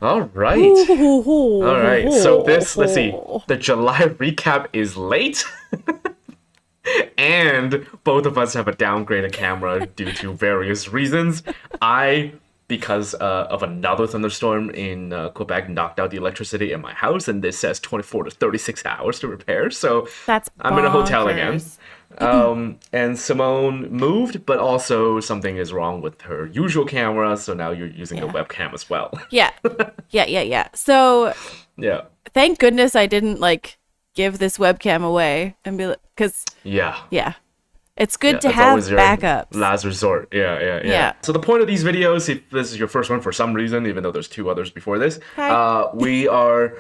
All right. All right. So let's see. The July recap is late, and both of us have a downgraded camera due to various reasons. I, because of another thunderstorm in Quebec, knocked out the electricity in my house, and this says 24 to 36 hours to repair. So That's I'm in a hotel again. bonkers. And Simone moved, but also something is wrong with her usual camera, so now you're using a Yeah. webcam as well. Yeah. Yeah. So Yeah. thank goodness I didn't like give this webcam away and be like, because Yeah. yeah, it's good Yeah, to that's have always your backups. last resort. Yeah. Yeah. So the point of these videos, if this is your first one for some reason, even though there's two others before this, Hi. we are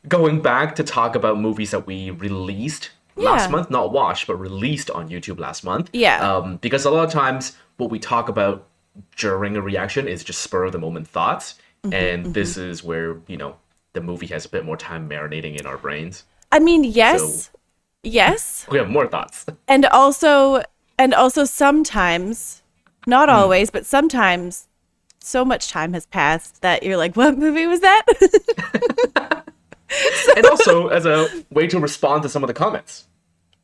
going back to talk about movies that we released last Yeah. month, not watched, but released on YouTube last month. Yeah. Because a lot of times what we talk about during a reaction is just spur of the moment thoughts, and this is where the movie has a bit more time marinating in our brains, I mean, so yes, we have more thoughts. and also sometimes, not always, but sometimes, so much time has passed that you're like, what movie was that? And also as a way to respond to some of the comments.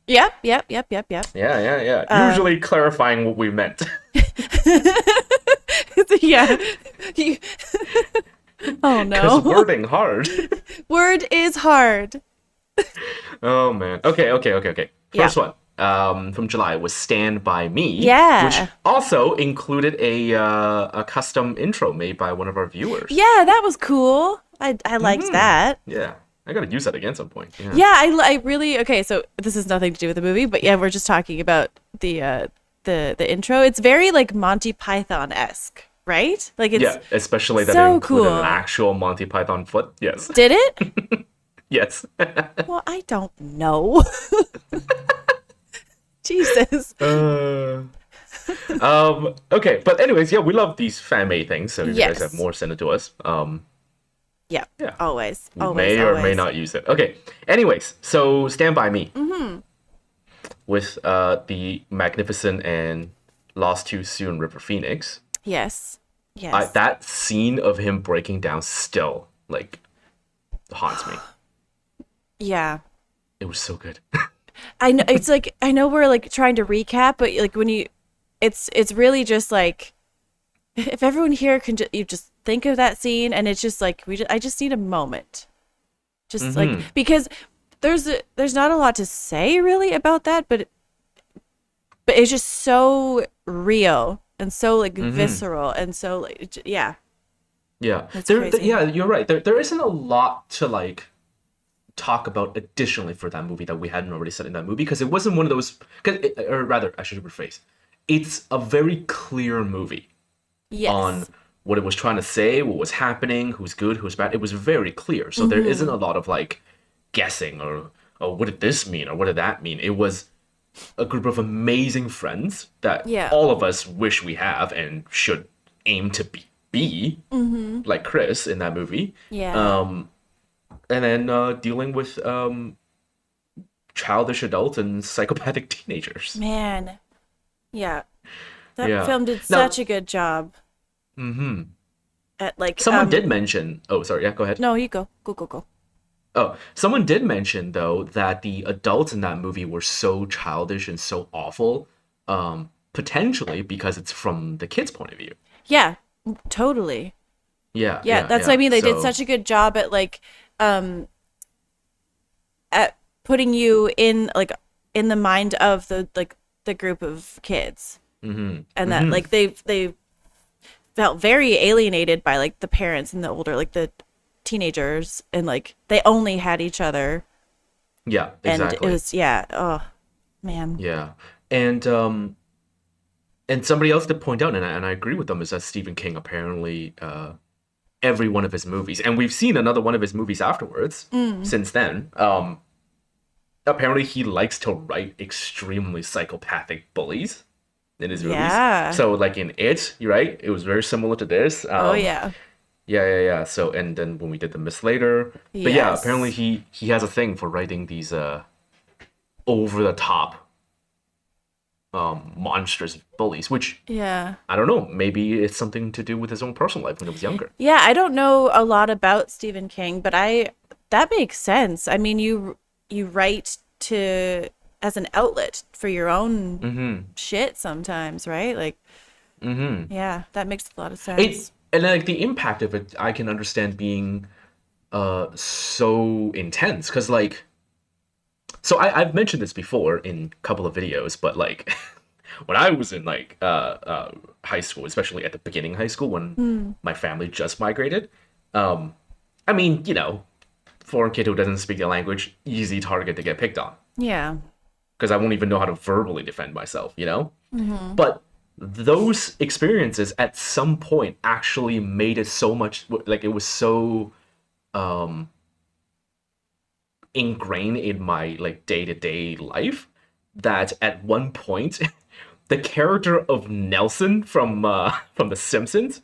Yep. Usually clarifying what we meant. Yeah. You- oh Because no. wording hard. Word is hard. Oh man. Okay. First Yeah. one from July was Stand By Me. Yeah. Which also included a custom intro made by one of our viewers. Yeah, that was cool. I liked that. Yeah. I gotta use that again at some point. Yeah. Yeah, I really okay. So this has nothing to do with the movie, but yeah, we're just talking about the intro. It's very like Monty Python-esque, right? Like it's Yeah, especially that so it included cool. an actual Monty Python foot. Yes. Did it? Yes. Well, I don't know. Jesus. Okay, but anyways, yeah, we love these fan made things, so if you guys Yes. have more, send it to us. Yeah. Yeah. Always. We Always. may or may always. not use it. Okay. Anyways, so Stand By Me. With the magnificent and lost too soon River Phoenix. Yes. Yes. That scene of him breaking down still like haunts me. Yeah. It was so good. I know it's like I know we're like trying to recap, but like when you it's really just like if everyone here can you just think of that scene and it's just like I just need a moment. Just like because there's not a lot to say really about that, but it's just so real and so like visceral and so like yeah. Yeah. That's crazy. Yeah, you're right. There isn't a lot to like talk about additionally for that movie that we hadn't already said in that movie because it wasn't one of those or rather I should rephrase. It's a very clear movie Yes. on what it was trying to say, what was happening, who's good, who's bad. It was very clear. So there isn't a lot of like guessing or oh, what did this mean or what did that mean? It was a group of amazing friends that Yeah. all of us wish we have and should aim to be like Chris in that movie. Yeah. And then dealing with childish adults and psychopathic teenagers. Man. Yeah. That Yeah. film did Now- such a good job. At like Someone did mention. Oh, sorry. Yeah, go ahead. No, you go. Go. Oh, someone did mention though that the adults in that movie were so childish and so awful, potentially because it's from the kids' point of view. Yeah, totally. Yeah, That's what I mean. They did So- such a good job at like at putting you in like in the mind of the group of kids. And that like they felt very alienated by like the parents and the older like the teenagers and like they only had each other Yeah, and exactly. it was oh man. Yeah, and somebody else did point out, and I agree with them, is that Stephen King apparently every one of his movies, and we've seen another one of his movies afterwards since then. Apparently, he likes to write extremely psychopathic bullies in his movies. Yeah. So, like in It, you're right, it was very similar to this. Oh yeah. Yeah. So, and then when we did the Miss Later, but yeah, Yes. apparently he has a thing for writing these over the top monstrous bullies, which Yeah. I don't know. Maybe it's something to do with his own personal life when he was younger. Yeah, I don't know a lot about Stephen King, but that makes sense. I mean, you write to as an outlet for your own shit sometimes, right? Like, yeah, that makes a lot of sense. And like the impact of it, I can understand being so intense because like, so I've mentioned this before in a couple of videos, but like when I was in like high school, especially at the beginning of high school when my family just migrated, I mean, you know, foreign kid who doesn't speak the language, easy target to get picked on Yeah. because I won't even know how to verbally defend myself, you know? But those experiences at some point actually made it so much like it was so ingrained in my like day-to-day life that at one point the character of Nelson from The Simpsons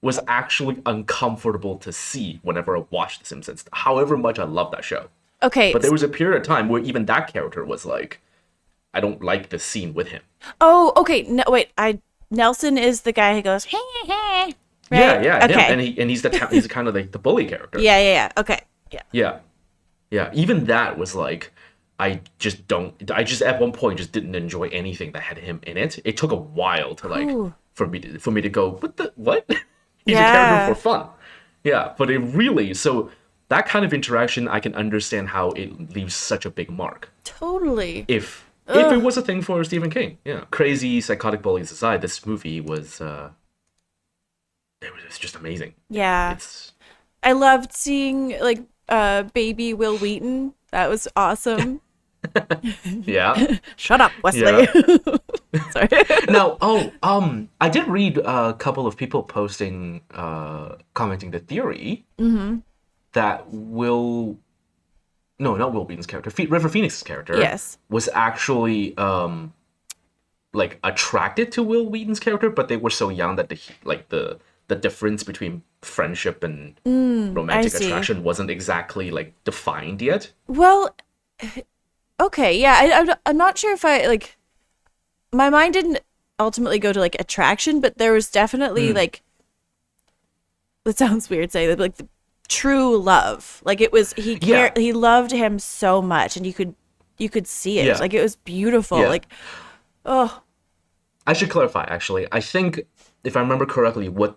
was actually uncomfortable to see whenever I watched The Simpsons, however much I love that show. Okay. But there was a period of time where even that character was like, I don't like the scene with him. Oh, okay. No, wait. Nelson is the guy who goes, hey, hey, right? Yeah, Okay. him. And he's kind of like the bully character. Yeah. Okay. Yeah. Yeah. Even that was like, I just at one point just didn't enjoy anything that had him in it. It took a while to like Ooh. for me to go, what? He's a Yeah. character for fun. Yeah, but it really so that kind of interaction I can understand how it leaves such a big mark. Totally. If it was a thing for Stephen King. Yeah. Crazy psychotic bullies aside, this movie was it was just amazing. Yeah. It's I loved seeing like baby Will Wheaton. That was awesome. yeah. Shut up, Wesley. Yeah. Sorry. Now, I did read a couple of people posting, commenting the theory that not Will Wheaton's character, River Phoenix's character, Yes. was actually like attracted to Will Wheaton's character, but they were so young that the difference between friendship and romantic I see. attraction wasn't exactly like defined yet. Well, okay, yeah. I'm not sure if I like. My mind didn't ultimately go to like attraction, but there was definitely like. It sounds weird saying that, like the true love. Like it was he cared. Yeah. He loved him so much, and you could see it. Yeah. Like it was beautiful. Yeah. Like, oh. I should clarify, actually. I think, if I remember correctly, what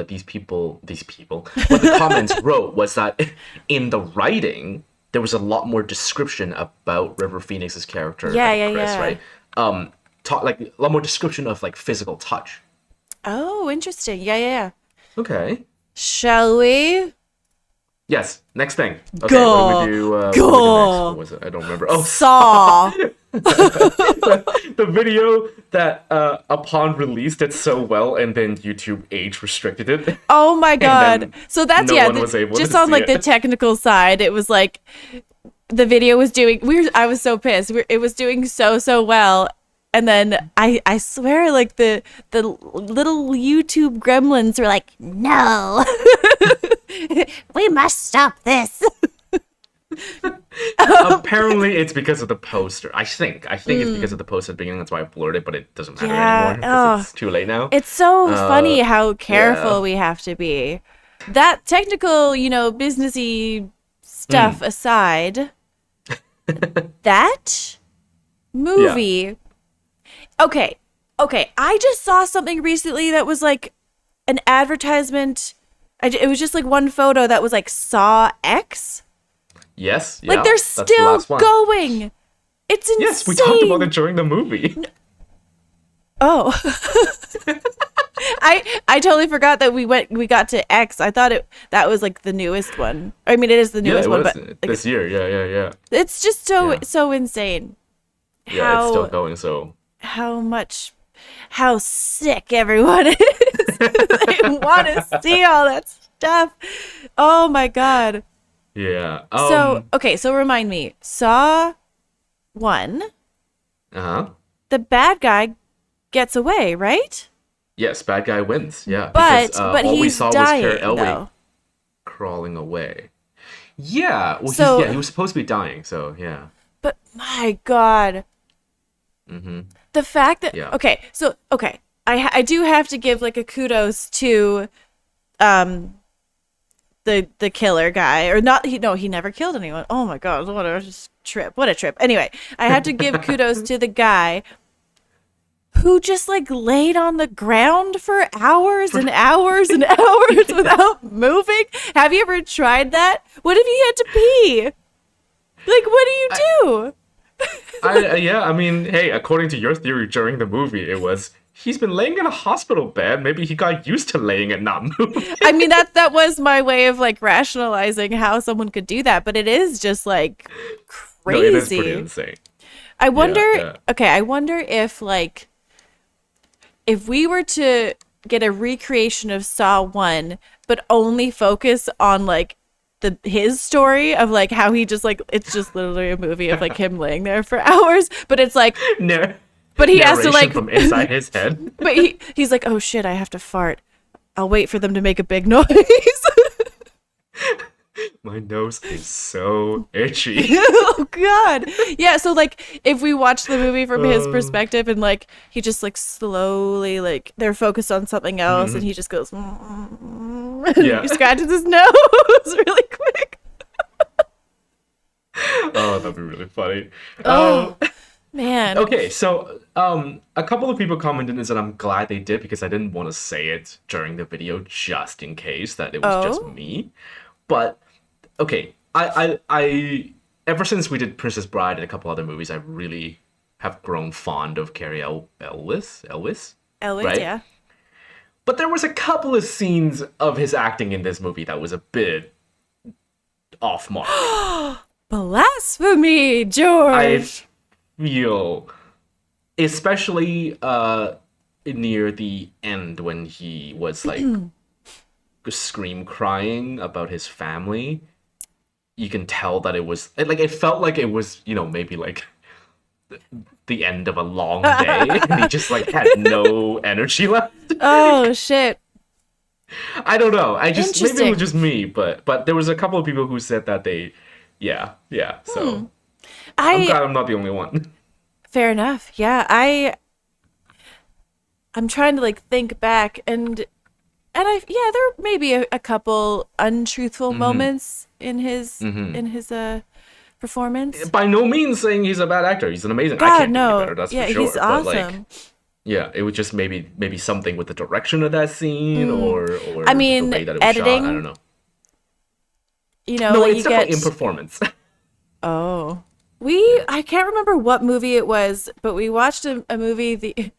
these people, what the comments wrote was that in the writing, there was a lot more description about River Phoenix's character than Chris, right? Like a lot more description of like physical touch. Oh, interesting. Yeah. Okay. Shall we? Yes. Next thing. Okay. Go. What do we do? What Go. do we do next? What was it? I don't remember. Oh, Saw. the video that upon release did so well and then YouTube age restricted it. Oh my god. then So that's no one was able just to on see like the it. technical side, it was like the video was doing I was so pissed. It was doing so well. And then I swear like the little YouTube gremlins were like, "No. We must stop this." Apparently, it's because of the poster. I think it's because of the poster at the beginning. That's why I blurred it, but it doesn't matter Yeah, anymore because it's too late now. It's so funny how careful yeah. we have to be. That technical, businessy stuff aside, that movie. Okay. I just saw something recently that was like an advertisement. It was just like one photo that was like Saw X. Yes. Like yeah, they're that's the still last one. going. It's insane. Yes, we talked about it during the movie. Oh. I totally forgot that we got to X. I thought that was like the newest one. I mean, it is the newest one, but like, this year. Yeah. it's just so insane. Yeah, it's still going. So How sick everyone is. They want to see all that stuff. Oh my god. yeah. So remind me. Saw 1. The bad guy gets away, right? Yes, bad guy wins. Yeah, But because, all we he's saw dying was Elway though. crawling away. Yeah. Well, So- he was supposed to be dying. So yeah. But my god. The fact that Yeah. okay, I do have to give like a kudos to the killer guy, or not. He never killed anyone. Oh my god, what a trip! What a trip. Anyway, I have to give kudos to the guy who just like laid on the ground for hours and hours and hours without moving. Have you ever tried that? What if you had to pee? Like, what do you do? I mean, hey, according to your theory during the movie, it was he's been laying in a hospital bed. Maybe he got used to laying and not moving. I mean, that was my way of like rationalizing how someone could do that, but it is just like crazy. No, it is pretty insane. I wonder. Yeah. Okay, I wonder if like if we were to get a recreation of Saw 1, but only focus on like his story of like how he just like, it's just literally a movie of like him laying there for hours, but it's like but he has to like from inside his head. But he's like, oh shit, I have to fart. I'll wait for them to make a big noise. My nose is so itchy. Oh god. Yeah, so like if we watch the movie from his perspective and like he just like slowly like they're focused on something else and he just goes Yeah. he scratches his nose really quick. Oh, that'd be really funny. Oh man. Okay, so a couple of people commented this, and I'm glad they did because I didn't want to say it during the video just in case that it was just me. But okay, I ever since we did Princess Bride and a couple other movies, I really have grown fond of Carrie Elwes, right? Yeah. But there was a couple of scenes of his acting in this movie that was a bit off mark. Blasphemy, George. I feel, especially near the end when he was like scream crying about his family. You can tell that it was like, it felt like it was, maybe like the end of a long day and he just like had no energy left. Oh shit. I don't know. Maybe it was just me, but there was a couple of people who said that they so I'm glad I'm not the only one. Fair enough. Yeah, I'm trying to like think back and there may be a couple untruthful moments in his performance. By no means saying he's a bad actor. He's an amazing. God, I can't no. do better. That's yeah, for sure. He's awesome. But like, yeah, it was just maybe something with the direction of that scene or I mean, the way that it was editing. shot. I don't know. No, it's definitely in performance. Oh. I can't remember what movie it was, but we watched a movie,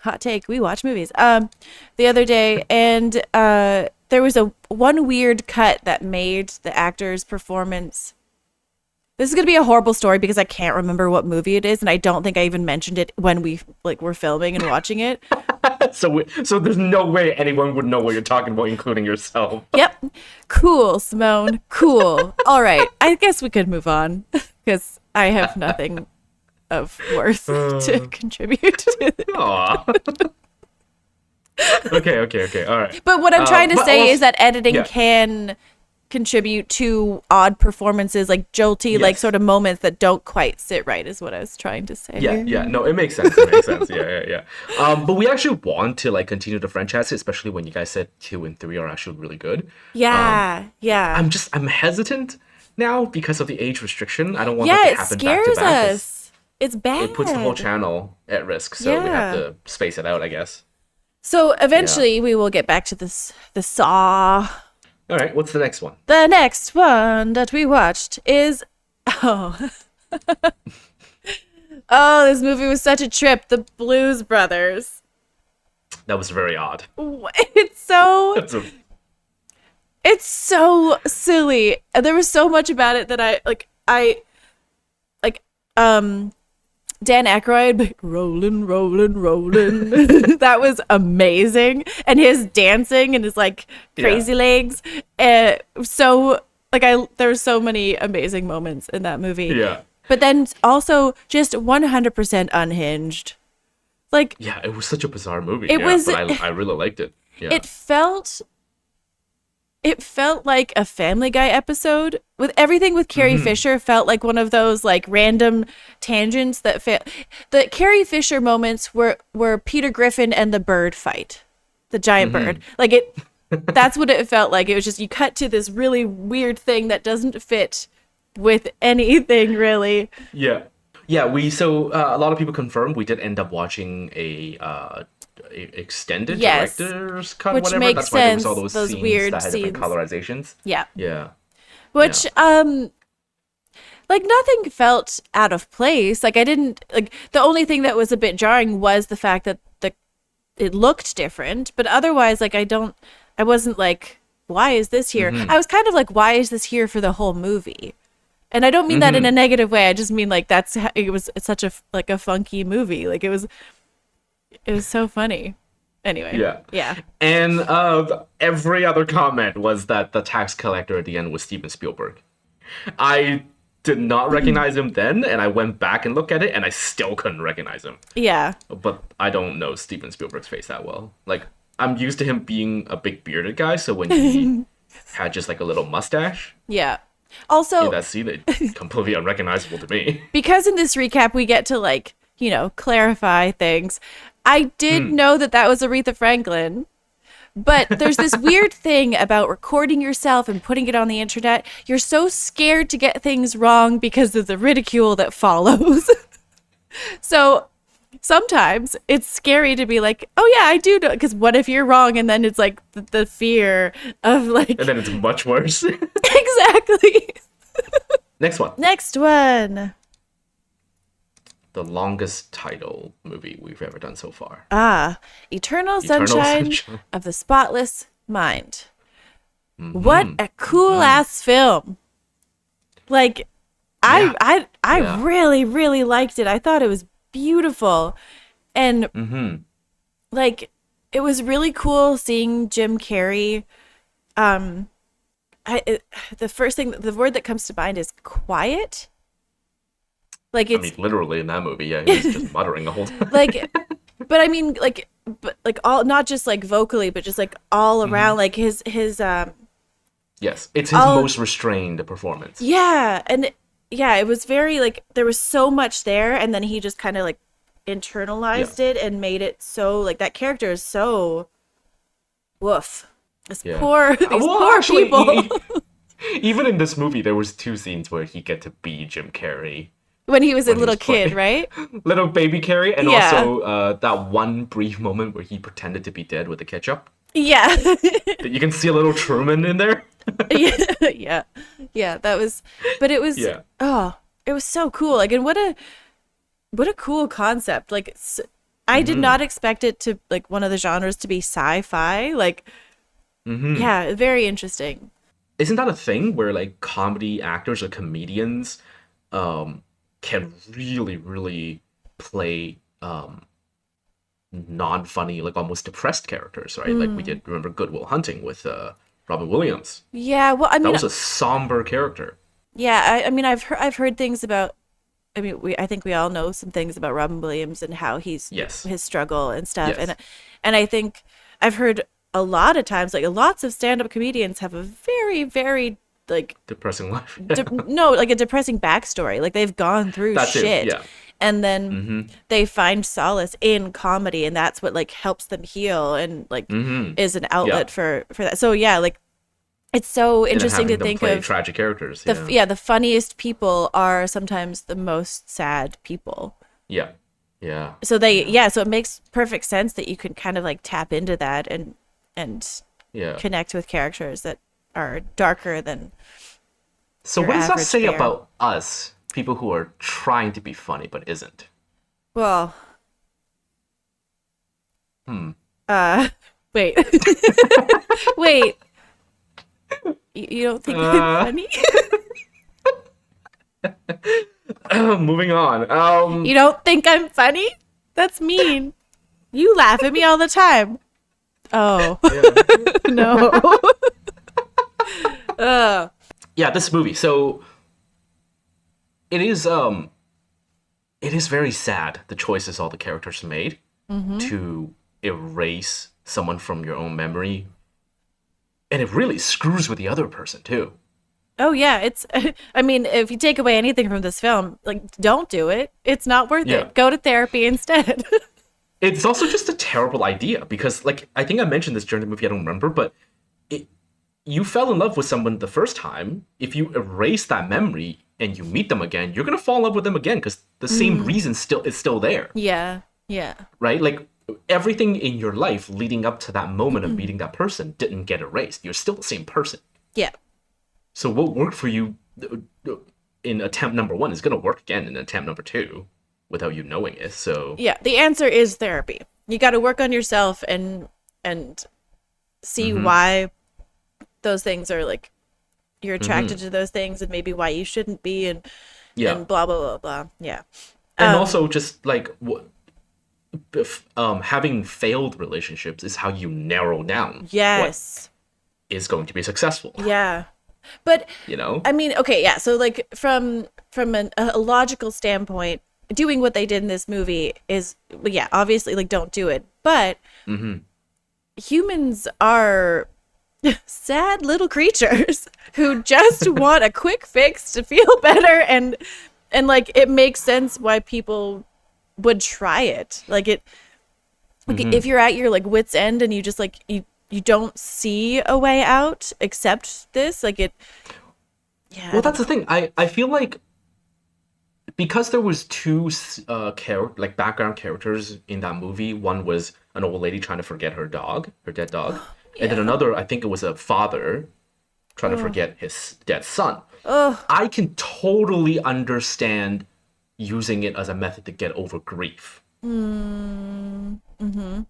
hot take, we watch movies, the other day, and there was one weird cut that made the actor's performance. This is going to be a horrible story because I can't remember what movie it is, and I don't think I even mentioned it when we were filming and watching it. So there's no way anyone would know what you're talking about, including yourself. Yep. Cool, Simone. Cool. All right. I guess we could move on because I have nothing of worth to contribute to. Aw. Okay. All right. But what I'm trying to say is that editing Yeah. can contribute to odd performances, like jolty, like Yes. sort of moments that don't quite sit right, is what I was trying to say. Yeah. No, it makes sense. Yeah. But we actually want to like continue the franchise, especially when you guys said 2 and 3 are actually really good. Yeah. I'm hesitant now because of the age restriction. I don't want that to It happen scares back to back. us. It's bad. It puts the whole channel at risk, so we have to space it out, I guess. So eventually we will get back to the Saw. All right, what's the next one? The next one that we watched is oh, this movie was such a trip. The Blues Brothers. That was very odd. It's so silly. There was so much about it that Dan Aykroyd, rolling. That was amazing. And his dancing and his like crazy legs. So like there were so many amazing moments in that movie. Yeah. But then also just 100% unhinged. Like, yeah, it was such a bizarre movie. It was. But I really liked it. Yeah. It felt it felt like a Family Guy episode. With everything with Carrie Fisher felt like one of those like random tangents that the Carrie Fisher moments were Peter Griffin and the bird fight, the giant bird. Like that's what it felt like. It was just you cut to this really weird thing that doesn't fit with anything really. Yeah. Yeah, a lot of people confirmed we did end up watching a extended director's cut, which whatever. Makes That's why there was all sense, those scenes weird that had different scenes. colorizations. Yeah. Yeah. Which like nothing felt out of place. Like I didn't like the only thing that was a bit jarring was the fact that it looked different, but otherwise like I wasn't like, why is this here? I was kind of like, why is this here for the whole movie? And I don't mean that in a negative way. I just mean like it's such a like a funky movie. Like it was so funny. Anyway. Yeah. And every other comment was that the tax collector at the end was Steven Spielberg. I did not recognize him then, and I went back and looked at it, and I still couldn't recognize him. Yeah. But I don't know Steven Spielberg's face that well. Like, I'm used to him being a big bearded guy, so when he had just like a little mustache. Yeah. Also, in that scene, it's completely unrecognizable to me. Because in this recap, we get to like, clarify things. I did know that was Aretha Franklin, but there's this weird thing about recording yourself and putting it on the internet. You're so scared to get things wrong because of the ridicule that follows. So sometimes it's scary to be like, oh yeah, I do know, because what if you're wrong? And then it's like the fear of like... And then it's much worse. Exactly. Next one. The longest title movie we've ever done so far. Eternal Sunshine of the Spotless Mind. What a cool ass film. Like, I really, really liked it. I thought it was beautiful. And like, it was really cool seeing Jim Carrey. The word that comes to mind is quiet. Like it's, I mean, literally in that movie, yeah, he's just muttering the whole time. But I mean, all, not just like vocally, but just like all around, like his yes, it's his most restrained performance. Yeah, and it was very like there was so much there, and then he just kind of like internalized it and made it so like that character is so woof. These poor people. Even in this movie, there was 2 scenes where he get to be Jim Carrey. When he was a little kid, right? Little baby Carrey, and also that one brief moment where he pretended to be dead with the ketchup. Yeah. You can see a little Truman in there. Yeah, that was, but it was, it was so cool. Like, and what a cool concept. Like, I did not expect it to, like, one of the genres to be sci-fi. Like, yeah, very interesting. Isn't that a thing where, like, comedy actors or comedians, can really, really play non-funny, like almost depressed characters, right? Like we did remember Good Will Hunting with Robin Williams. Yeah, well, I mean, that was a somber character. Yeah, I mean, I've heard things about. I mean, I think we all know some things about Robin Williams and how he's his struggle and stuff, and I think I've heard a lot of times, like lots of stand-up comedians have a very, very like depressing life. Like a depressing backstory. Like they've gone through shit, and then they find solace in comedy, and that's what like helps them heal and like is an outlet for that. So like it's so interesting to think of tragic characters. The funniest people are sometimes the most sad people. So so it makes perfect sense that you can kind of like tap into that and connect with characters that are darker than. So what does that say about us, people who are trying to be funny but isn't? Well, wait. Wait. You don't think I'm funny? Moving on. You don't think I'm funny? That's mean. You laugh at me all the time. Oh. No. This movie. So it is very sad, the choices all the characters made to erase someone from your own memory And it really screws with the other person too. Oh yeah, it's I mean, if you take away anything from this film, like don't do it. It's not worth Yeah. it. Go to therapy instead. It's also just a terrible idea because, like, I think I mentioned this during the movie, I don't remember, but you fell in love with someone the first time. If you erase that memory and you meet them again, you're gonna fall in love with them again because the same reason is still there. Yeah. Yeah. Right? Like, everything in your life leading up to that moment of meeting that person didn't get erased. You're still the same person. Yeah. So what worked for you in attempt number 1 is gonna work again in attempt number 2 without you knowing it. So Yeah, the answer is therapy. You got to work on yourself and see why those things are like you're attracted to those things and maybe why you shouldn't be and blah blah blah blah. Yeah. And also just like having failed relationships is how you narrow down Yes. what is going to be successful. Yeah. But You know? I mean, okay, yeah. So like from a logical standpoint, doing what they did in this movie is, well, yeah, obviously like don't do it. But humans are sad little creatures who just want a quick fix to feel better, and like it makes sense why people would try it. Like it, like if you're at your like wit's end and you just like you don't see a way out except this, like it. Yeah. Well, that's the thing. I feel like because there was two background characters in that movie. One was an old lady trying to forget her dead dog, and then another, I think it was a father trying to forget his dead son. I can totally understand using it as a method to get over grief.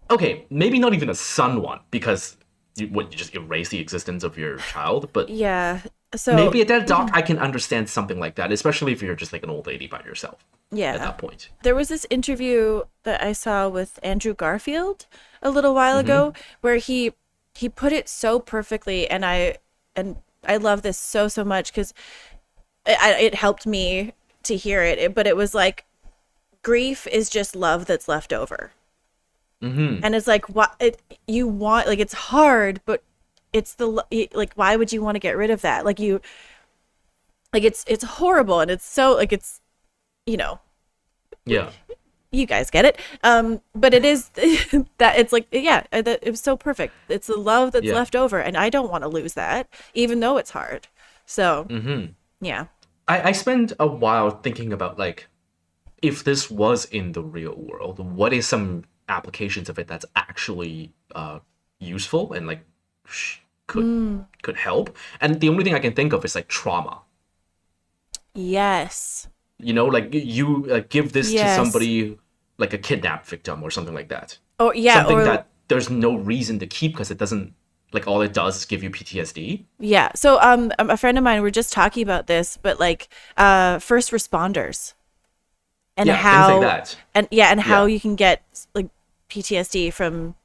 Okay, maybe not even a son one, because you just erase the existence of your child, but Yeah. So maybe a dead dog, I can understand something like that, especially if you're just like an old lady by yourself yeah. at that point. There was this interview that I saw with Andrew Garfield a little while ago where he put it so perfectly, and I love this so much because it helped me to hear it. But it was like, grief is just love that's left over, and it's like you want, like, it's hard, but it's like, why would you want to get rid of that? Like it's horrible, and it's so like, it's, Yeah. you guys get it. But it is that it's like, yeah, it was so perfect. It's the love that's left over, and I don't want to lose that, even though it's hard. So, yeah. I spend a while thinking about, like, if this was in the real world, what is some applications of it that's actually useful and, like, could help? And the only thing I can think of is, like, trauma. Yes. Like, you give this to Yes. somebody, like a kidnapped victim or something like that. Oh, yeah. Something or, that there's no reason to keep because it doesn't, like, all it does is give you PTSD. yeah. So, a friend of mine, we were just talking about this, but like, first responders, and Yeah, how, things like that. and how Yeah. you can get like PTSD from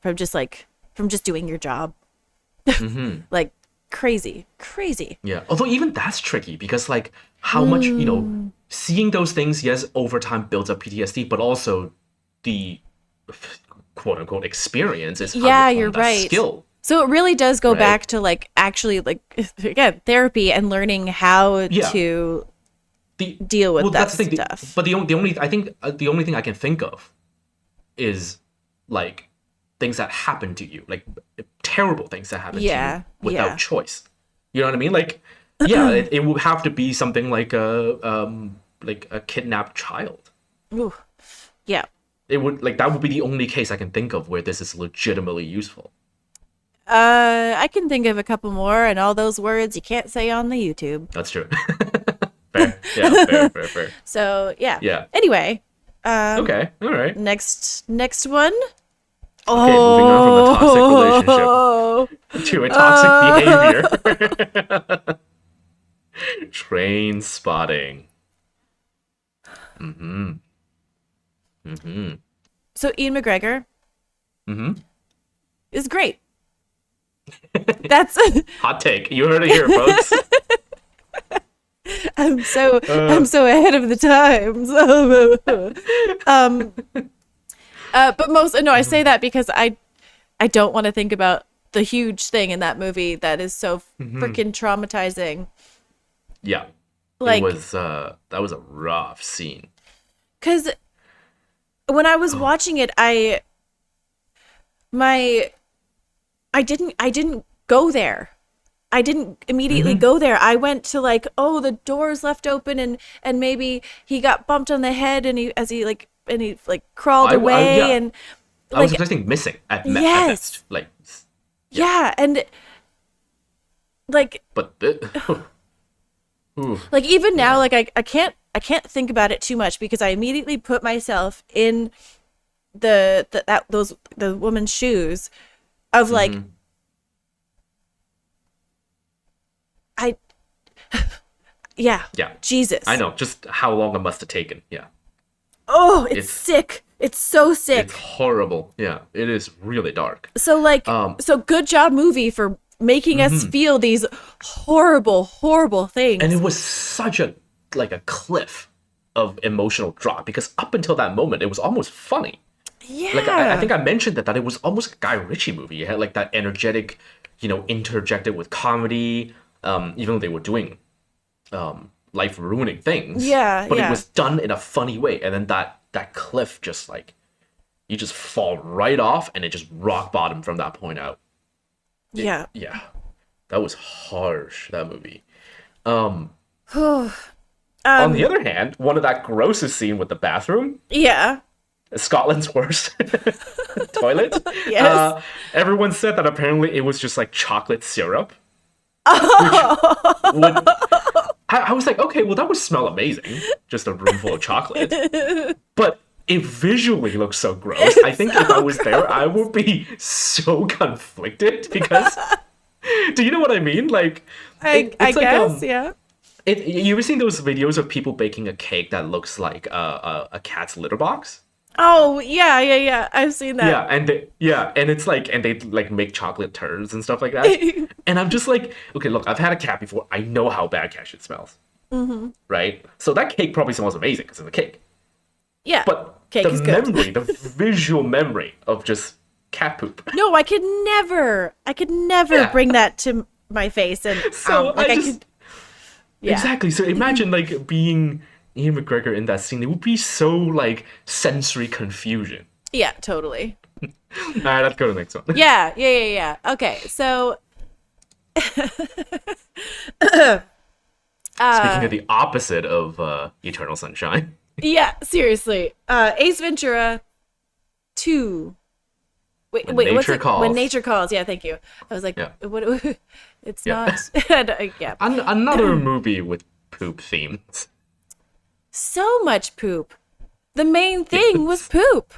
just doing your job, like crazy. Yeah. Although even that's tricky because, like, how much, seeing those things, yes, over time builds up PTSD, but also the quote unquote experience is how Yeah, you you're hone that right. skill. So it really does go Right. back to like actually like again therapy and learning how Yeah. to The, deal with that that's the thing. stuff. But the only I think the only thing I can think of is, like, things that happen to you, like terrible things that happen to Yeah, you without yeah. choice. You know what I mean? Like, yeah, it would have to be something like a kidnapped child. Ooh. Yeah. It would, like, that would be the only case I can think of where this is legitimately useful. I can think of a couple more, and all those words you can't say on the YouTube. That's true. Fair. Yeah, fair. So yeah. Yeah. Anyway, Okay, all right. next one. Okay, moving on from the toxic relationship to a toxic behavior. Train spotting. So Ian McGregor is great. That's Hot take. You heard it here, folks. I'm so ahead of the times. But I say that because I don't want to think about the huge thing in that movie that is so freaking traumatizing. Yeah. Like, it was that was a rough scene. because when I was watching it, I didn't go there. I didn't immediately go there. I went to like, oh, the door's left open, and maybe he got bumped on the head, and he crawled away, yeah. and I was like, expecting missing at yes, best. Like, yeah, and like, but oof. like even now, like I can't think about it too much because I immediately put myself in the woman's shoes of like, I yeah, Jesus, I know just how long it must have taken. Yeah. Oh, it's sick. It's so sick. It's horrible. Yeah, it is really dark. So like, so good job, movie, for making us feel these horrible, horrible things. And it was such a cliff of emotional drop because up until that moment, it was almost funny. Yeah. Like I think I mentioned that it was almost a Guy Ritchie movie. It had like that energetic, interjected with comedy. Even though they were doing life ruining things. Yeah. But it was done in a funny way. And then that cliff just like, you just fall right off and it just rock bottom from that point out. Yeah. Yeah. That was harsh, that movie. On the other hand, one of that grossest scene with the bathroom. Yeah. Scotland's worst toilet. Yes. Everyone said that apparently it was just like chocolate syrup. I was like, okay, well, that would smell amazing. Just a room full of chocolate. But it visually looks so gross. I think if I was there, I would be so conflicted because... Do you know what I mean? Like, I guess, yeah. You ever seen those videos of people baking a cake that looks like a cat's litter box? Oh, yeah. I've seen that. And it's like, and they like make chocolate turds and stuff like that. And I'm just like, okay, look, I've had a cat before. I know how bad cat shit smells. Right? So that cake probably smells amazing because it's a cake. Yeah. But cake is good. the visual memory of just cat poop. No, I could never bring that to my face. And so Yeah. Exactly. So imagine like being Ian McGregor in that scene. It would be so like sensory confusion. Yeah, totally. All right, let's go to the next one. Yeah. Okay, so speaking of the opposite of Eternal Sunshine. Yeah, seriously. Ace Ventura 2. Wait, what's it? Calls. When Nature Calls. Yeah, thank you. I was like, what? It's not. Yeah. Another movie with poop themes. So much poop. The main thing was poop.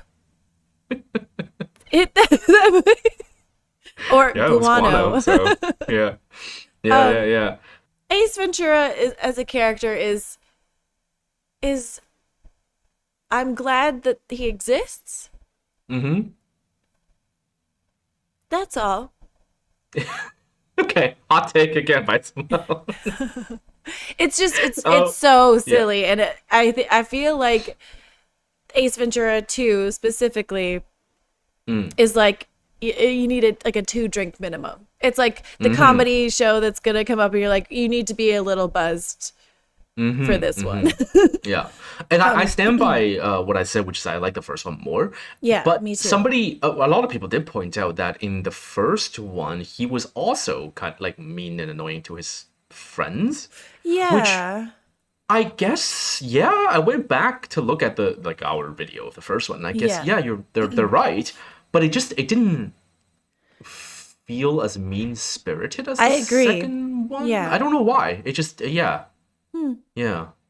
Or guano. So, yeah. Ace Ventura as a character is I'm glad that he exists. Mm-hmm. That's all. Okay, hot take again by someone. It's so silly, and I feel like Ace Ventura 2 specifically is like you need a 2-drink minimum. It's like the comedy show that's gonna come up, and you're like, you need to be a little buzzed for this one. Yeah, and I stand by what I said, which is I like the first one more. Yeah, but me too. A lot of people did point out that in the first one, he was also kind of like mean and annoying to his friends. Yeah. Which I guess, I went back to look at our video of the first one. And I guess, they're right, but it didn't feel as mean spirited as the second one. Yeah, I don't know why. It just yeah.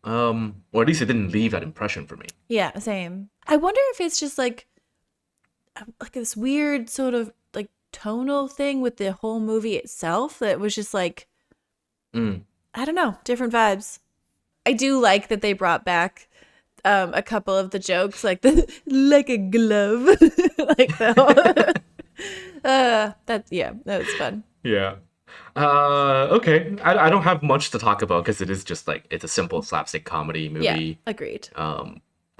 Or at least it didn't leave that impression for me. Yeah, same. I wonder if it's just like this weird sort of like tonal thing with the whole movie itself that was just like, I don't know, different vibes. I do like that they brought back a couple of the jokes, like like a glove, like that. That was fun. Yeah. Okay. I don't have much to talk about because it is just like it's a simple slapstick comedy movie. Yeah, agreed.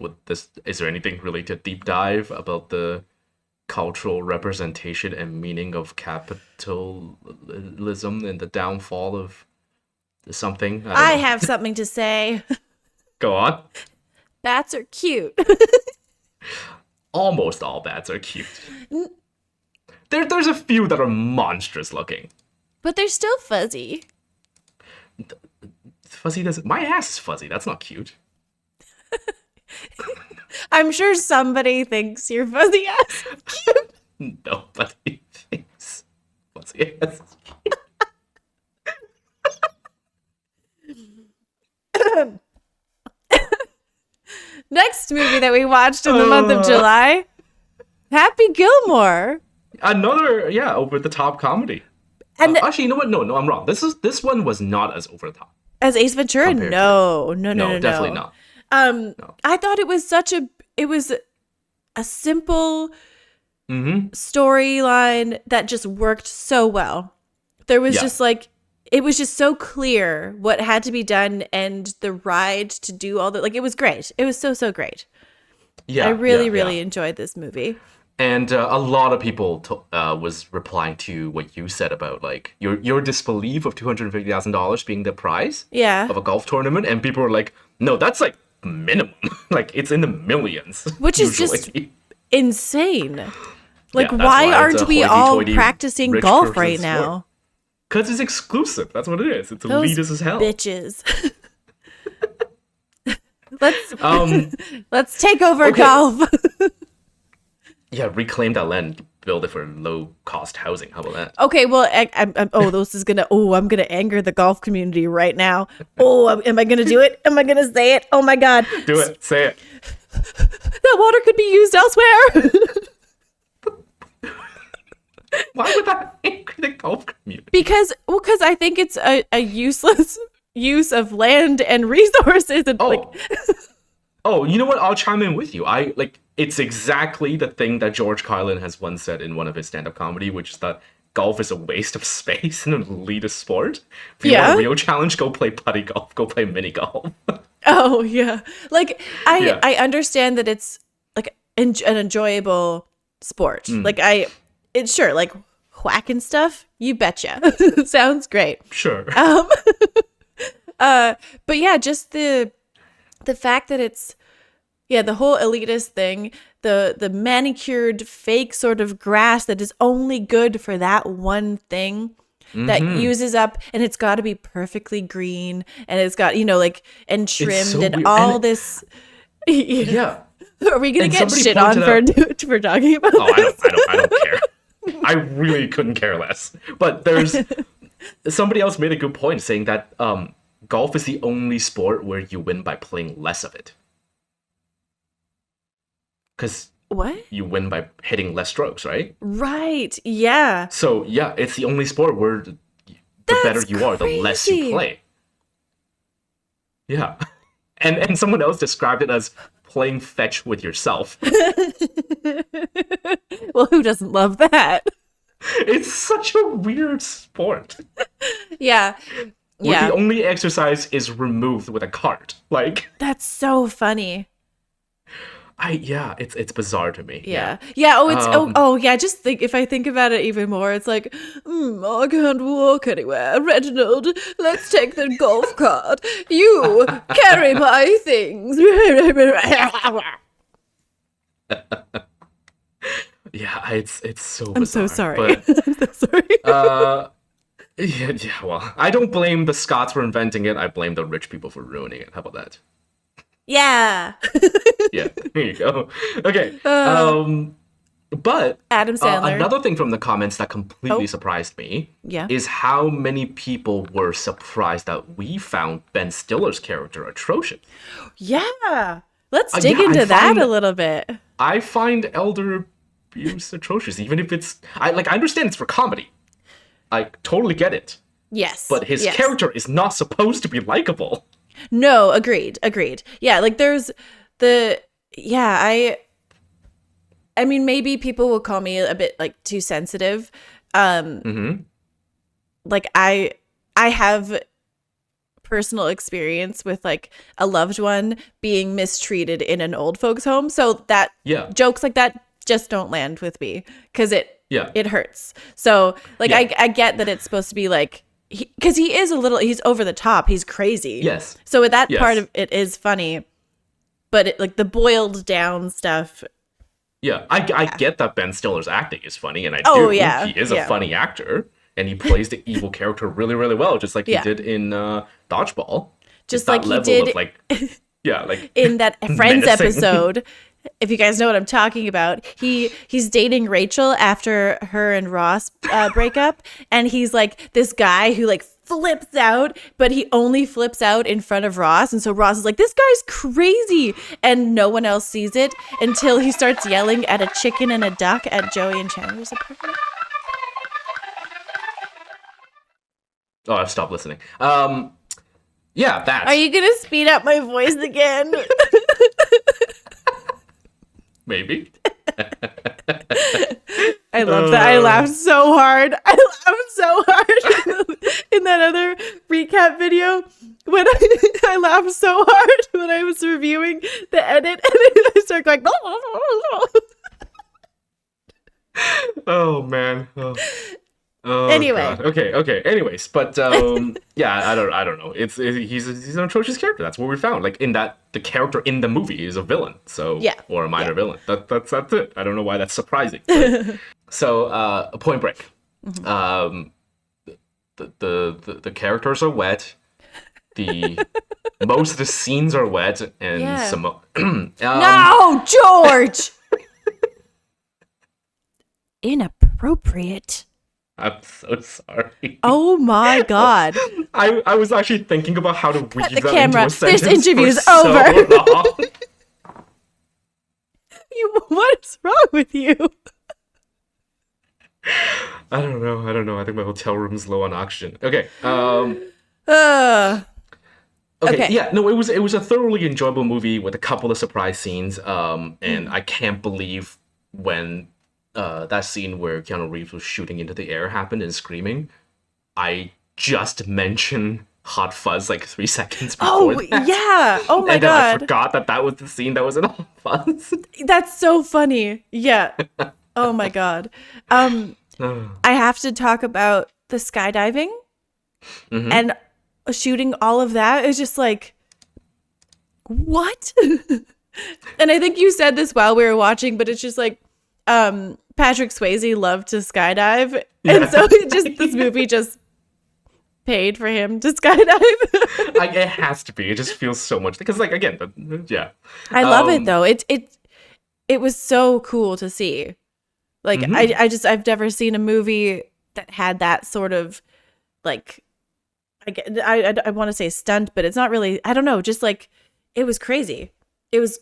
With this, is there anything really to deep dive about the cultural representation and meaning of capitalism and the downfall of something. I don't I know. have something to say. Go on. Bats are cute. Almost all bats are cute. There's a few that are monstrous looking. But they're still fuzzy. Fuzzy doesn't. My ass is fuzzy. That's not cute. I'm sure somebody thinks your fuzzy ass is cute. Nobody thinks fuzzy ass is cute. Next movie that we watched in the month of July, Happy Gilmore. Another, over the top comedy. And actually, you know what? No, I'm wrong. This one was not as over the top. as Ace Ventura, Compared to no, definitely not. No. I thought it was a simple Mm-hmm. storyline that just worked so well. There was Yeah. just like, it was just so clear what had to be done and the ride to do all that. Like, it was great. It was so great. Yeah, I really yeah. enjoyed this movie. And a lot of people was replying to what you said about like your disbelief of $250,000 being the prize Yeah. of a golf tournament, and people were like, "No, that's like minimum. Like it's in the millions." Which is just usually. insane. Like, Yeah, that's why why it's aren't a we all hoity-toity practicing rich golf person's right sport. now? Because it's exclusive. That's what it is. It's Those elitist as hell. bitches. let's Um, let's take over okay. golf. yeah, reclaim that land, build it for low cost housing. How about that? Okay, well, I'm gonna anger the golf community right now. Oh, am I gonna do it? Am I gonna say it? Oh my god, Do it. Say it. that water could be used elsewhere. Why would that anger the golf community? because I think it's a useless use of land and resources. And Oh. like, Oh, you know what? I'll chime in with you. It's exactly the thing that George Carlin has once said in one of his stand-up comedy, which is that golf is a waste of space and an elitist sport. If you want a real challenge, go play putty golf, go play mini golf. oh yeah, like Yeah. I understand that it's like an enjoyable sport. Mm. Like it's sure like whacking stuff. You betcha, sounds great. Sure. But yeah, just the fact that it's the whole elitist thing, the manicured fake sort of grass that is only good for that one thing that uses up, and it's got to be perfectly green, and it's got like and trimmed so and weird. all And this. Yeah. Are we gonna And get somebody shit on pointed for talking about Oh, this? I don't care. I really couldn't care less. But there's somebody else made a good point saying that golf is the only sport where you win by playing less of it. Because What? you win by hitting less strokes, right? Right. Yeah. So yeah, it's the only sport where the better you are, the less you crazy. play. Yeah. And someone else described it as playing fetch with yourself. Well, who doesn't love that? It's such a weird sport. Yeah. Where the only exercise is removed with a cart. Like, That's so funny. it's bizarre to me. Yeah. Oh, it's yeah. Just think, if I think about it even more, it's like, I can't walk anywhere. Reginald, let's take the golf cart. You carry my things. Yeah, it's so bizarre. I'm so sorry. But, I'm so sorry. yeah, well, I don't blame the Scots for inventing it. I blame the rich people for ruining it. How about that? Yeah. Yeah, there you go. Okay. But Adam Sandler. another thing from the comments that completely surprised me is how many people were surprised that we found Ben Stiller's character atrocious. Yeah. Let's dig into that a little bit. I find elder abuse atrocious, even if it's I understand it's for comedy. I totally get it. Yes. But his character is not supposed to be likable. No, agreed. Yeah, like there's I mean, maybe people will call me a bit like too sensitive. Like I have personal experience with like a loved one being mistreated in an old folks home. So that jokes like that just don't land with me because Yeah. it hurts. So like Yeah. I get that it's supposed to be like because he is he's over the top, he's crazy. Yes. So with that Yes. part of it is funny, but like the boiled down stuff. Yeah, I get that Ben Stiller's acting is funny, and I Oh, do. yeah, He is yeah. a funny actor, and he plays the evil character really, really well, just like he Yeah. did in Dodgeball. Just that like he level did of like, yeah, like in that Friends menacing. episode. If you guys know what I'm talking about, he's dating Rachel after her and Ross break up, and he's like this guy who like flips out, but he only flips out in front of Ross, and so Ross is like, this guy's crazy, and no one else sees it until he starts yelling at a chicken and a duck at Joey and Chandler's apartment. Oh, I've stopped listening. Yeah, that's. Are you gonna speed up my voice again? Maybe? I love that. I laughed so hard. I laughed so hard in that other recap video when I laughed so hard when I was reviewing the edit, and I started going. Oh man. Oh, Anyway. God. Okay. Anyways, but yeah, I don't know. He's an atrocious character. That's what we found. Like in that the character in the movie is a villain. So Yeah. or a minor villain. That's it. I don't know why that's surprising. But, so Point Break. The characters are wet. Most of the scenes are wet, and Yeah. no, George. Inappropriate. I'm so sorry. Oh my God. I was actually thinking about how to weave the that camera. into a sentence. This interview's for so over. long. What's wrong with you? I don't know. I think my hotel room's low on oxygen. Okay. Uh, Okay. Yeah. No. It was a thoroughly enjoyable movie with a couple of surprise scenes. And I can't believe when that scene where Keanu Reeves was shooting into the air happened and screaming. I just mentioned Hot Fuzz like 3 seconds before that. Yeah. Oh my and then I God. forgot that was the scene that was in Hot Fuzz. That's so funny. Yeah. Oh my God. I have to talk about the skydiving and shooting all of that is just like, what? And I think you said this while we were watching, but it's just like, Patrick Swayze loved to skydive. Yeah. And so this movie just paid for him to skydive. It has to be. It just feels so much because, like, again, yeah. I love it though. It was so cool to see. Like I've never seen a movie that had that sort of like I want to say stunt, but it's not really. I don't know. Just like it was crazy. It was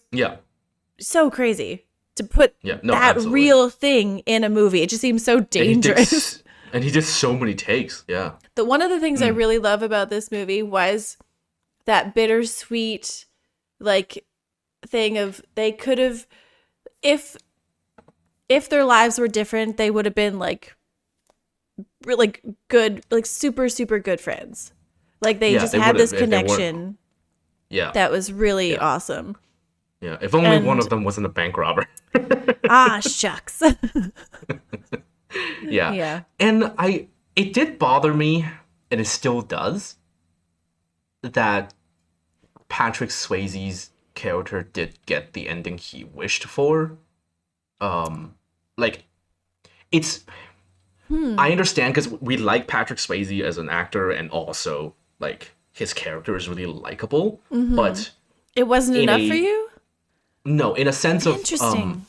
so crazy to put that absolutely. real thing in a movie. It just seems so dangerous. And he did so many takes. Yeah. One of the things I really love about this movie was that bittersweet like thing of they could have if their lives were different, they would have been like really good, like super, super good friends. Like they just had this connection. Yeah. That was really awesome. Yeah. If only one of them wasn't a bank robber. Shucks. Yeah. Yeah. And it did bother me, and it still does, that Patrick Swayze's character did get the ending he wished for. Like, it's... I understand, because we like Patrick Swayze as an actor, and also, like, his character is really likable, but... It wasn't enough for you? No, in a sense of... Interesting.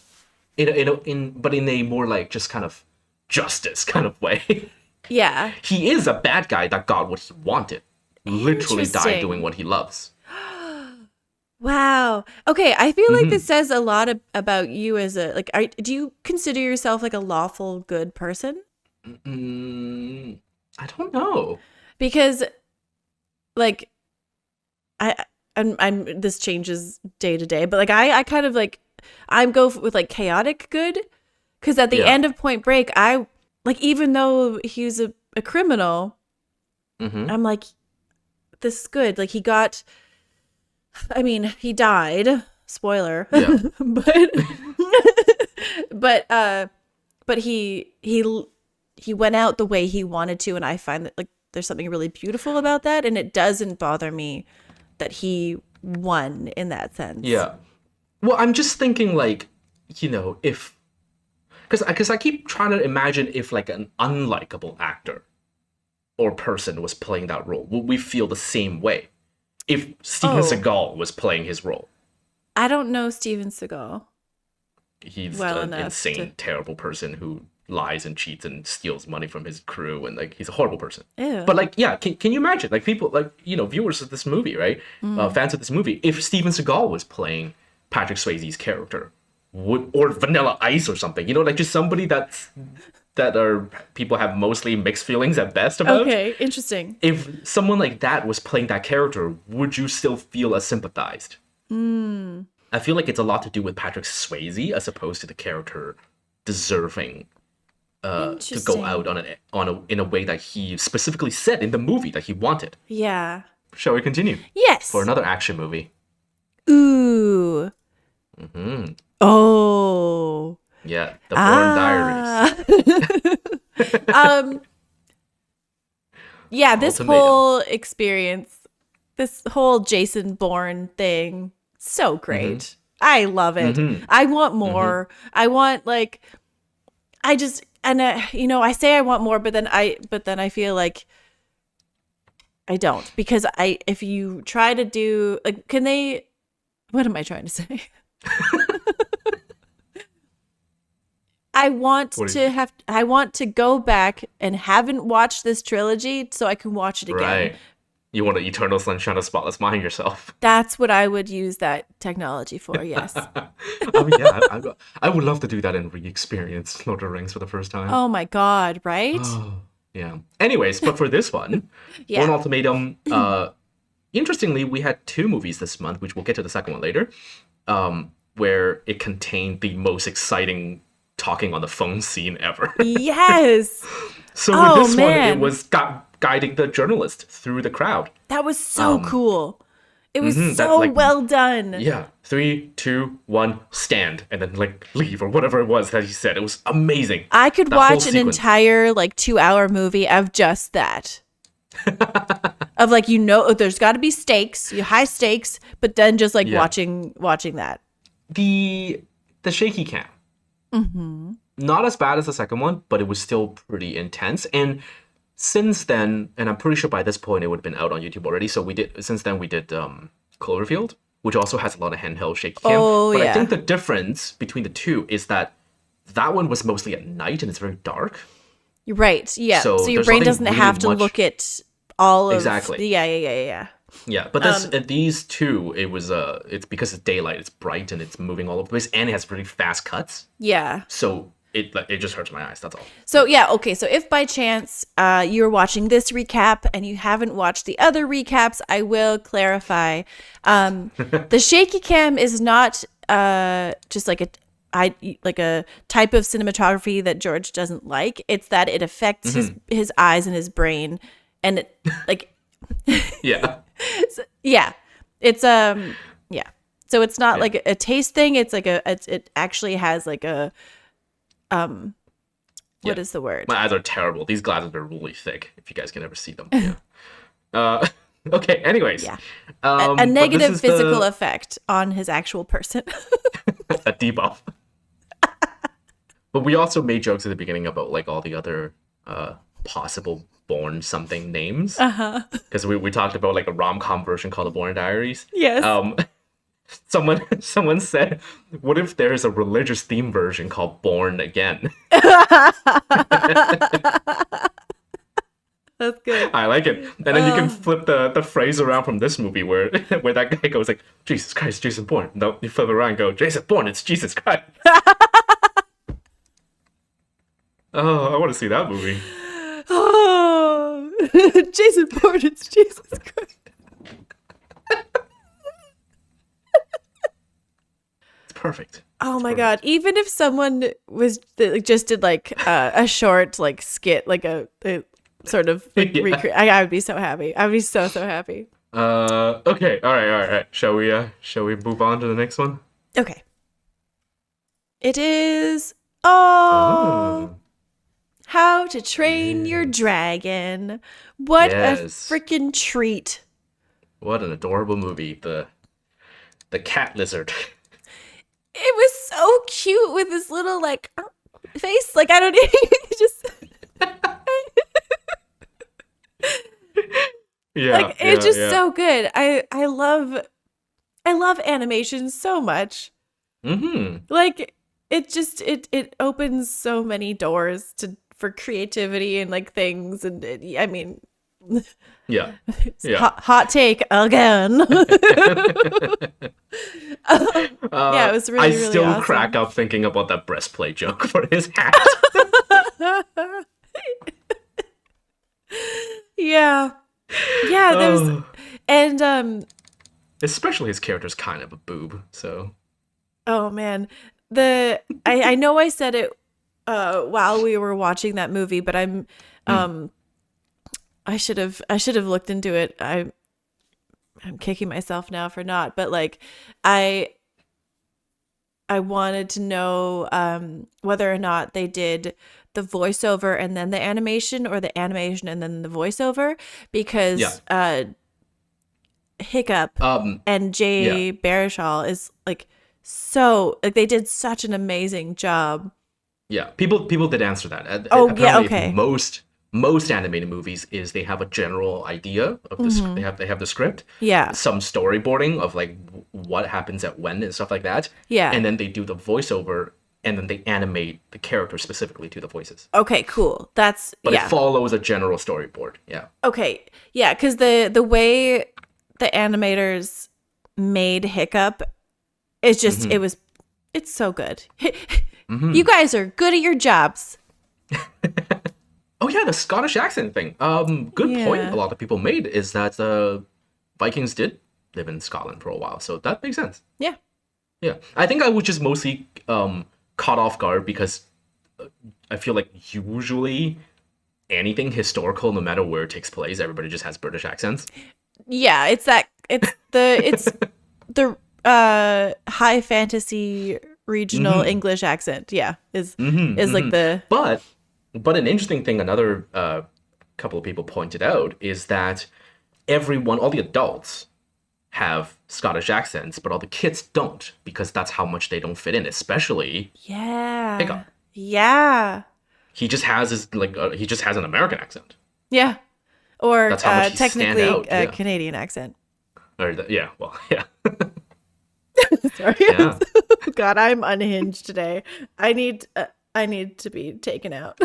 But in a more, like, just kind of justice kind of way. Yeah. He is a bad guy that got what he wanted. Literally died Interesting. doing what he loves. Wow. Okay, I feel like this says a lot about you as a like. Do you consider yourself like a lawful good person? I don't know. Because, like, I'm this changes day to day, but like I kind of like I'm go with like chaotic good, because at the end of Point Break, I like even though he's a criminal, I'm like, this is good. Like he got. I mean, he died. Spoiler. Yeah. but But he went out the way he wanted to, and I find that like there's something really beautiful about that, and it doesn't bother me that he won in that sense. Yeah. Well, I'm just thinking like, if because I keep trying to imagine if like an unlikable actor or person was playing that role, would we feel the same way? If Steven Seagal was playing his role. I don't know Steven Seagal. He's well an enough insane, terrible person who lies and cheats and steals money from his crew, and like he's a horrible person. Ew. But like, yeah, can you imagine like people like viewers of this movie, right? Fans of this movie, if Steven Seagal was playing Patrick Swayze's character, or Vanilla Ice or something, like just somebody that people have mostly mixed feelings at best about. Okay, interesting. If someone like that was playing that character, would you still feel as sympathized? I feel like it's a lot to do with Patrick Swayze as opposed to the character deserving to go out in a way that he specifically said in the movie that he wanted. Yeah. Shall we continue? Yes. For another action movie. Ooh. Mm-hmm. Oh. Yeah, the Bourne Diaries. Yeah, this Ultimatum. whole experience, this whole Jason Bourne thing, so great. Mm-hmm. I love it. Mm-hmm. I want more. I want I say I want more, but then I feel like I don't, because if you try to do what am I trying to say? I want to go back and haven't watched this trilogy so I can watch it again. Right. You want an Eternal Sunshine of the Spotless Mind yourself. That's what I would use that technology for, yes. I would love to do that and re-experience Lord of the Rings for the first time. Oh my God, right? Yeah. Anyways, but for this one, Yeah. Bourne Ultimatum, interestingly, we had 2 movies this month, which we'll get to the second one later, where it contained the most exciting talking on the phone scene ever. Yes. So with this one, man. it was guiding the journalist through the crowd. That was so cool. It was that, so like, well done. Yeah. 3, 2, 1, stand, and then like leave or whatever it was that he said. It was amazing. I could That whole watch an sequence. entire 2-hour movie of just that. Of there's got to be stakes, high stakes, but then just Yeah. watching that. The shaky cam. Mm-hmm. Not as bad as the second one, but it was still pretty intense. And since then, and I'm pretty sure by this point it would have been out on YouTube already. So we did Cloverfield, which also has a lot of handheld shaky cam. Oh, but yeah. I think the difference between the two is that one was mostly at night and it's very dark. You're right. Yeah. So So your there's brain nothing doesn't really have to much- look at all of Exactly. Yeah. Yeah, but these two, it's because it's daylight, it's bright, and it's moving all over the place, and it has really fast cuts. Yeah. So it just hurts my eyes. That's all. So yeah, okay. So if by chance you're watching this recap and you haven't watched the other recaps, I will clarify. The shaky cam is not just like a type of cinematography that George doesn't like. It's that it affects his eyes and his brain, and it Yeah. yeah, it's yeah. So it's not like a taste thing. It's like it actually has like a what is the word? My eyes are terrible. These glasses are really thick. If you guys can ever see them. Yeah. Okay. Anyways. Yeah. A A negative physical effect on his actual person. a debuff. But we also made jokes at the beginning about like all the other possible Bourne something names. Because we talked about like a rom-com version called The Bourne Diaries. Yes. Someone said, what if there's a religious theme version called Born Again? That's good. I like it. And then you can flip the phrase around from this movie where that guy goes like, Jesus Christ, Jason Bourne. No, you flip it around and go, Jason Bourne, it's Jesus Christ. Oh, I want to see that movie. Oh, Jason Bourne, it's Jesus Christ. It's perfect. Oh my God! Even if someone just did like a short like skit, like a sort of Yeah. I would be so happy. I would be so happy. Okay. All right. Shall we move on to the next one? Okay. It is Oh, How to Train Your yes. Dragon. What a Yes. freaking treat. What an adorable movie. The cat lizard. It was so cute with his little like face. Like I don't just Yeah, like it's yeah, just yeah. so good. I love animation so much. Mm-hmm. Like it opens so many doors to for creativity and like things and I mean Yeah. Yeah. hot take again. Yeah, it was I really really still crack awesome. up thinking about that breastplate joke for his hat. Yeah. Yeah, there's Oh, and especially his character's kind of a boob, so. oh man. I know I said it while we were watching that movie, but Mm, um I should have looked into it. I'm kicking myself now for not, but like I I wanted to know whether or not they did the voiceover and then the animation or the animation and then the voiceover yeah. because Hiccup Um, and yeah. Jay Baruchel is like so like they did such an amazing job. Yeah. People did answer that. Oh yeah, Apparently okay. most animated movies is they have a general idea of this, Mm-hmm. they have the script, Yeah. some storyboarding of like what happens at when and stuff like that, Yeah. and then they do the voiceover and then they animate the character specifically to the voices. Okay, cool. That's But it yeah. follows a general storyboard. Yeah. Okay. Yeah, cuz the way the animators made Hiccup is just Mm-hmm. it's so good. You Mm-hmm. guys are good at your jobs. Oh yeah, the Scottish accent thing. Good point. A Yeah. lot of people made is that Vikings did live in Scotland for a while, so that makes sense. Yeah. Yeah, I think I was just mostly caught off guard because I feel like usually anything historical, no matter where it takes place, everybody just has British accents. Yeah, it's the high fantasy regional Mm-hmm. English accent. Yeah, Mm-hmm. is like Mm-hmm. the But an interesting thing, another couple of people pointed out is that everyone, all the adults, have Scottish accents, but all the kids don't because that's how much they don't fit in, especially yeah. Hiccup. Yeah. He just has his he just has an American accent. Yeah. Or That's how much he stand technically out. a Yeah. Canadian accent. Or yeah, well, yeah. Sorry. Yeah. God, I'm unhinged today. I need to be taken out.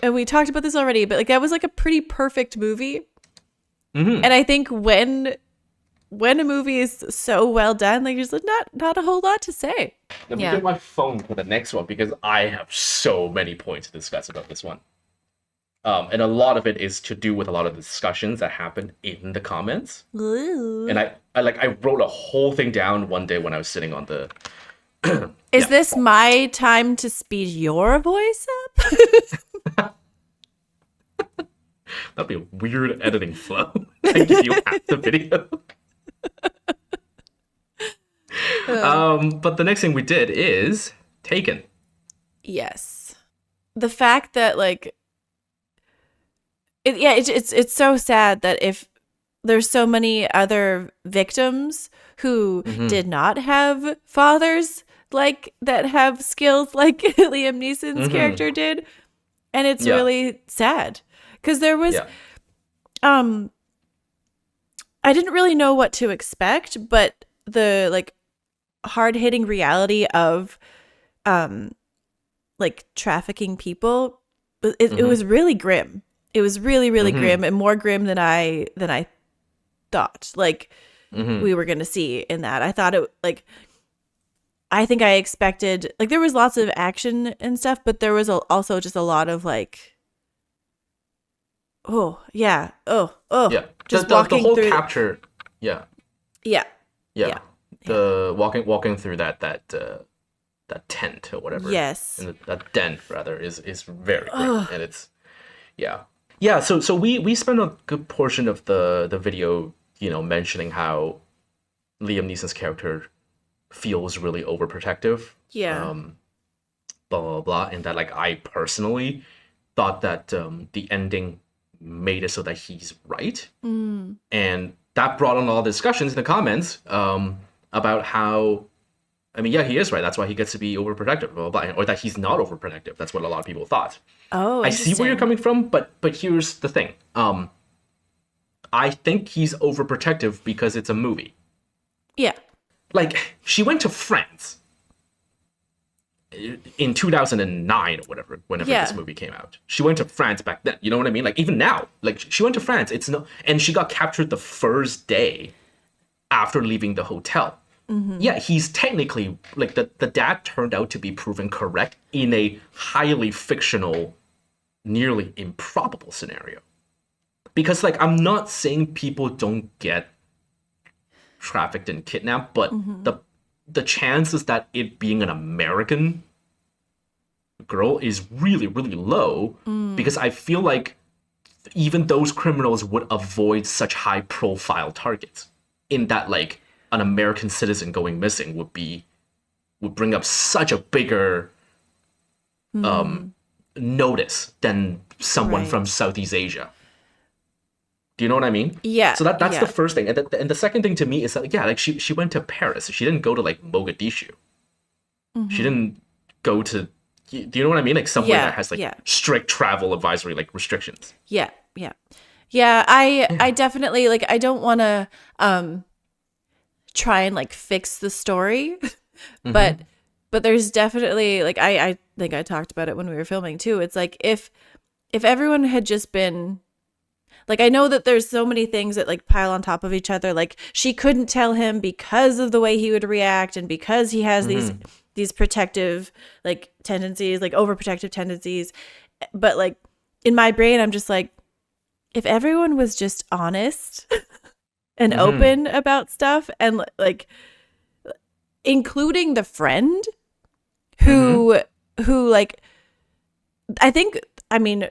And we talked about this already, but like that was like a pretty perfect movie. Mm-hmm. And I think when a movie is so well done, like there's like not a whole lot to say. Let me Yeah. get my phone for the next one because I have so many points to discuss about this one. And a lot of it is to do with a lot of the discussions that happen in the comments. Ooh. And I wrote a whole thing down one day when I was sitting on the Is yeah. this my time to speed your voice up? That'd be a weird editing flow. I give you half the video. But the next thing we did is Taken. Yes. The fact that like it's so sad that if there's so many other victims who Mm-hmm. did not have fathers like that have skills like Liam Neeson's Mm-hmm. character did, and it's Yeah. really sad because there was Yeah. um I didn't really know what to expect, but the like hard-hitting reality of um like trafficking people it Mm-hmm. was really grim. It was really really Mm-hmm. grim and more grim than I thought like Mm-hmm. we were going to see in that. I thought it like I think I expected like there was lots of action and stuff, but there was also just a lot of like oh, yeah. Oh. Yeah. Just The walking whole through capture. Yeah. yeah. Yeah. Yeah. The walking through that tent or whatever. Yes. And that den rather is very great. Ugh. And it's yeah. Yeah, so we spent a good portion of the video, mentioning how Liam Neeson's character feels really overprotective. Yeah. Blah blah blah, and that like I personally thought that the ending made it so that he's right, and that brought on all discussions in the comments about how. I mean, yeah, he is right. That's why he gets to be overprotective, blah, blah, blah, or that he's not overprotective. That's what a lot of people thought. Oh, I see where you're coming from, but here's the thing. I think he's overprotective because it's a movie. Yeah. Like, she went to France in 2009 or whatever, whenever this movie came out. She went to France back then. You know what I mean? Like, even now, like, she went to France. It's no, and she got captured the first day after leaving the hotel. Yeah, he's technically, like, the dad turned out to be proven correct in a highly fictional, nearly improbable scenario. Because, like, I'm not saying people don't get trafficked and kidnapped, but the chances that it being an American girl is really, really low, because I feel like even those criminals would avoid such high-profile targets, in that, like, an American citizen going missing would bring up such a bigger notice than someone from Southeast Asia. Do you know what I mean? Yeah. So that's the first thing, and the second thing to me is that like she went to Paris. She didn't go to like Mogadishu. She didn't go to. Do you know what I mean? Like somewhere that has like strict travel advisory like restrictions. Yeah. I definitely like. I don't want to try and like fix the story, but there's definitely like I think I talked about it when we were filming too. It's like if everyone had just been like, I know that there's so many things that like pile on top of each other. Like she couldn't tell him because of the way he would react and because he has these protective like tendencies, like overprotective tendencies. But like in my brain, I'm just like, if everyone was just honest and open about stuff, and like including the friend who like, I think, I mean,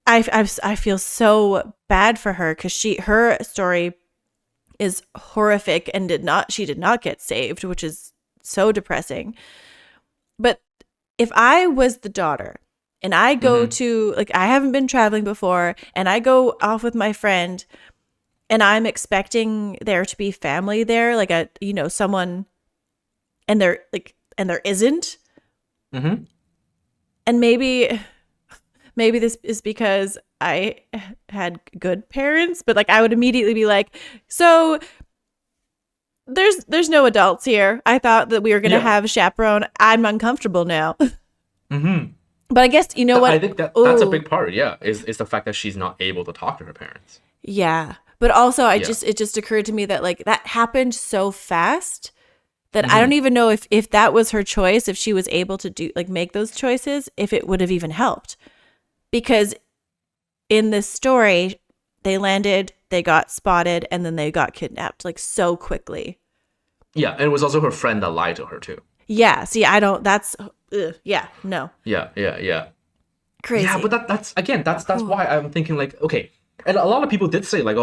I feel so bad for her because her story is horrific and she did not get saved, which is so depressing. But if I was the daughter and I go to, like, I haven't been traveling before and I go off with my friend and I'm expecting there to be family there, like someone, and there isn't. And maybe this is because I had good parents, but like I would immediately be like, so there's no adults here. I thought that we were going to have a chaperone. I'm uncomfortable now. But I guess, you know what? I think that's a big part, is the fact that she's not able to talk to her parents. Yeah. But also it just occurred to me that like that happened so fast that I don't even know if that was her choice, if she was able to do like make those choices, if it would have even helped. Because in this story, they landed, they got spotted, and then they got kidnapped like so quickly. Yeah, and it was also her friend that lied to her too. Yeah, see, I don't, that's, no. Yeah. Crazy. Yeah, but that's why I'm thinking like, okay, and a lot of people did say like,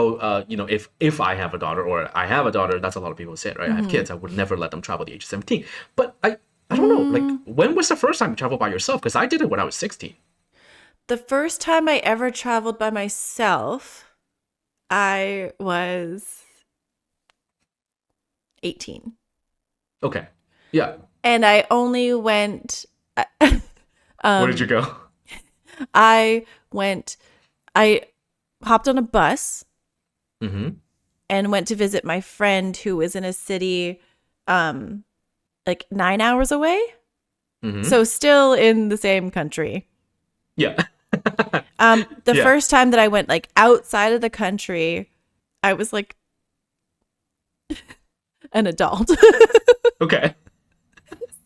if I have a daughter or I have a daughter, that's a lot of people said, right? I have kids, I would never let them travel the age of 17. But I don't know, like, when was the first time you traveled by yourself? Because I did it when I was 16. The first time I ever traveled by myself, I was 18. Okay. Yeah. And I only went... where did you go? I hopped on a bus and went to visit my friend who was in a city like 9 hours away. So still in the same country. Yeah. The first time that I went like outside of the country, I was like an adult. Okay.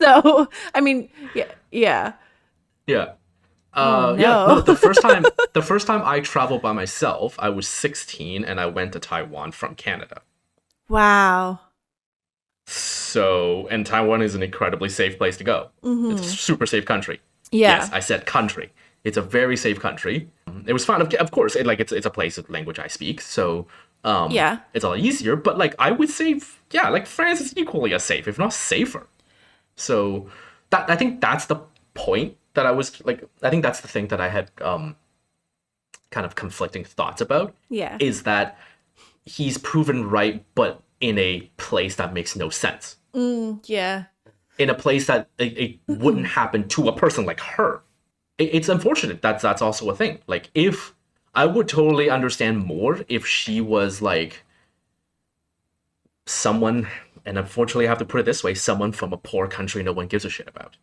So, I mean, yeah. No, the first time I traveled by myself, I was 16 and I went to Taiwan from Canada. Wow. So, and Taiwan is an incredibly safe place to go. It's a super safe country. Yeah. Yes, I said country. It's a very safe country. It was fun, of course. It's a place of language I speak. So Yeah. It's a lot easier, but like I would say, yeah, like France is equally as safe, if not safer. So that I think that's the point that I was like. I think that's the thing that I had kind of conflicting thoughts about. Yeah. Is that he's proven right, but in a place that makes no sense. Yeah. In a place that it wouldn't happen to a person like her. It's unfortunate. That's also a thing. Like, if I would totally understand more if she was like someone, and unfortunately I have to put it this way, someone from a poor country no one gives a shit about.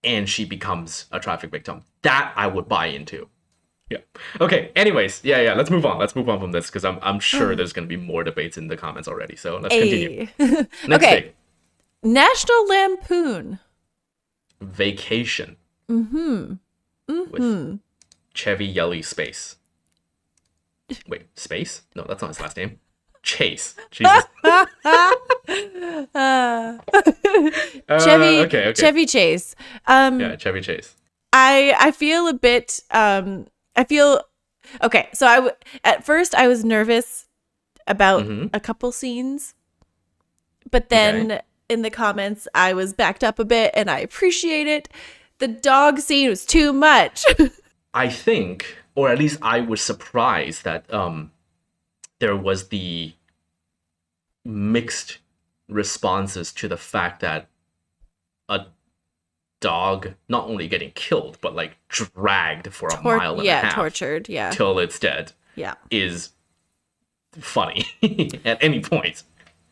And she becomes a traffic victim. That I would buy into. Yeah. Okay. Anyways, yeah. Let's move on. Let's move on from this because I'm sure there's going to be more debates in the comments already. So let's continue. Next Okay. thing. National Lampoon. Vacation. With Chevy Yelly Space. Wait, Space? No, that's not his last name. Chase. Jesus. Okay. Chevy Chase. Yeah, Chevy Chase. I feel a bit okay, so at first I was nervous about a couple scenes, but then in the comments I was backed up a bit and I appreciate it. The dog scene was too much. I think, or at least I was surprised that there was the mixed responses to the fact that a dog not only getting killed but like dragged for a mile and a half, tortured, till it's dead, is funny at any point.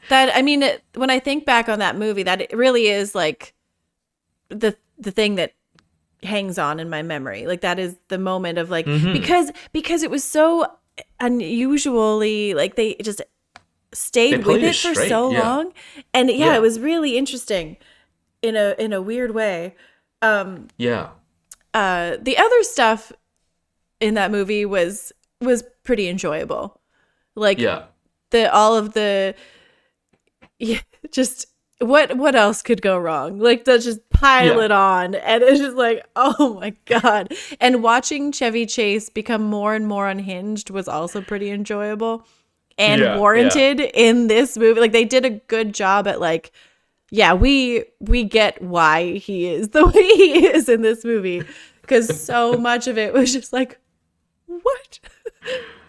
That, I mean, when I think back on that movie, that it really is like the thing that hangs on in my memory. Like, that is the moment of like, because it was so unusually, like they just stayed with it for so long, and it was really interesting in a weird way. The other stuff in that movie was pretty enjoyable. Like all of the just what else could go wrong? Like, they'll just pile it on, and it's just like, oh my god. And watching Chevy Chase become more and more unhinged was also pretty enjoyable and warranted in this movie. Like, they did a good job at like, we get why he is the way he is in this movie, because so much of it was just like, what?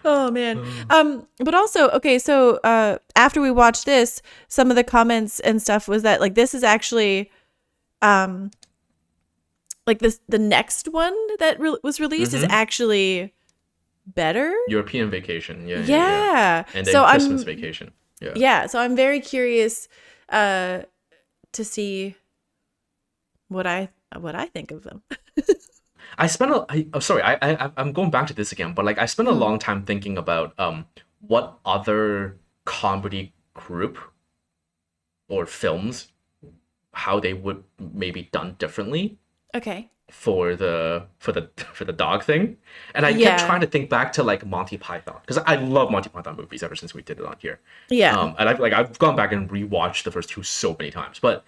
Oh man. But also, okay, so after we watched this, some of the comments and stuff was that like, this is actually like the next one that was released is actually better. European Vacation. Yeah. And then Christmas Vacation. Yeah, so I'm very curious to see what I think of them. I'm going back to this again, but like I spent a long time thinking about what other comedy group or films, how they would maybe done differently. Okay. For the dog thing, and I kept trying to think back to like Monty Python, because I love Monty Python movies ever since we did it on here. And I've gone back and rewatched the first two so many times, and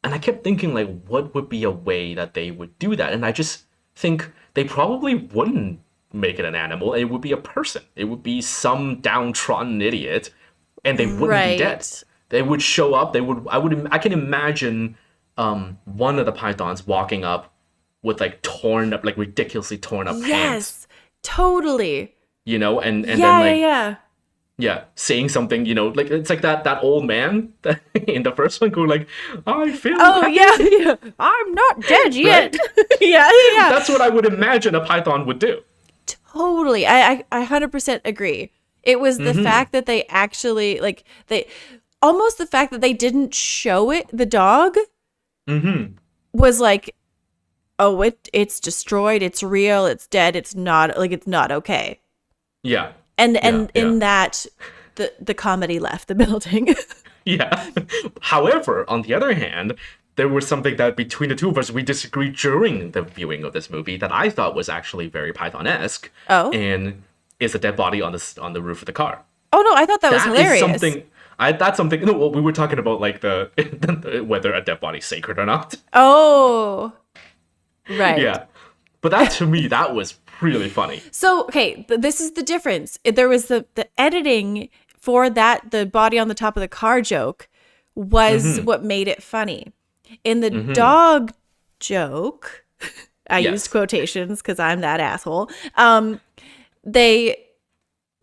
I kept thinking like, what would be a way that they would do that, and I just think they probably wouldn't make it an animal. It would be a person. It would be some downtrodden idiot, and they wouldn't be dead. They would show up. I can imagine one of the pythons walking up with like torn up, like ridiculously torn up pants. Yes, totally. You know, and then like saying something, you know, like it's like that old man that in the first one who like, I feel I'm not dead yet. Right? yeah. That's what I would imagine a python would do. Totally. I 100% agree. It was the fact that they actually like the fact that they didn't show it, the dog was like, oh, it's destroyed, it's real, it's dead, it's not okay. Yeah. And in that the comedy left the building. Yeah. However, on the other hand, there was something that between the two of us we disagreed during the viewing of this movie that I thought was actually very Python-esque. Oh. And is a dead body on the roof of the car. Oh no, I thought that was hilarious. That's something. No, well, we were talking about like the whether a dead body's sacred or not. Oh. Right. Yeah. But that to me, that was really funny. So, okay, this is the difference. There was the editing for that, the body on the top of the car joke was what made it funny. In the dog joke, I used quotations because I'm that asshole. There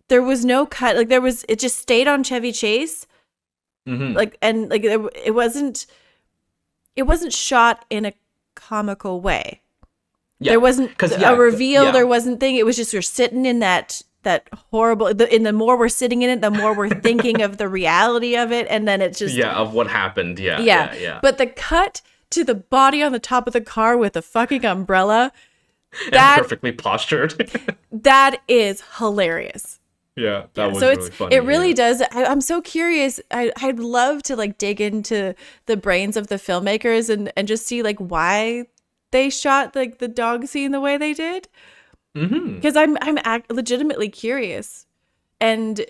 was no cut. Like it just stayed on Chevy Chase. Like, and like it wasn't shot in a comical way. Yeah. There wasn't a reveal. Yeah. There wasn't thing. It was just you're sitting in that horrible. And the more we're sitting in it, the more we're thinking of the reality of it, and then it's just of what happened. Yeah. But the cut to the body on the top of the car with a fucking umbrella, perfectly postured. That is hilarious. Yeah, that was really funny. It really does. I'm so curious. I'd love to like dig into the brains of the filmmakers and just see like why they shot like the dog scene the way they did. Because I'm legitimately curious, and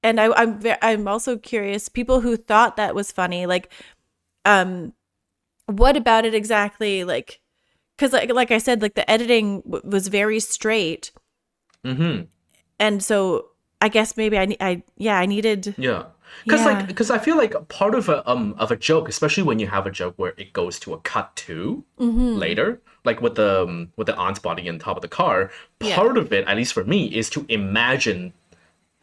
I'm also curious people who thought that was funny. Like, what about it exactly? Like, because like I said, like the editing was very straight. And so I guess maybe I needed. Yeah. Because I feel like part of a joke, especially when you have a joke where it goes to a cut to later, like with the aunt's body on top of the car, part of it, at least for me, is to imagine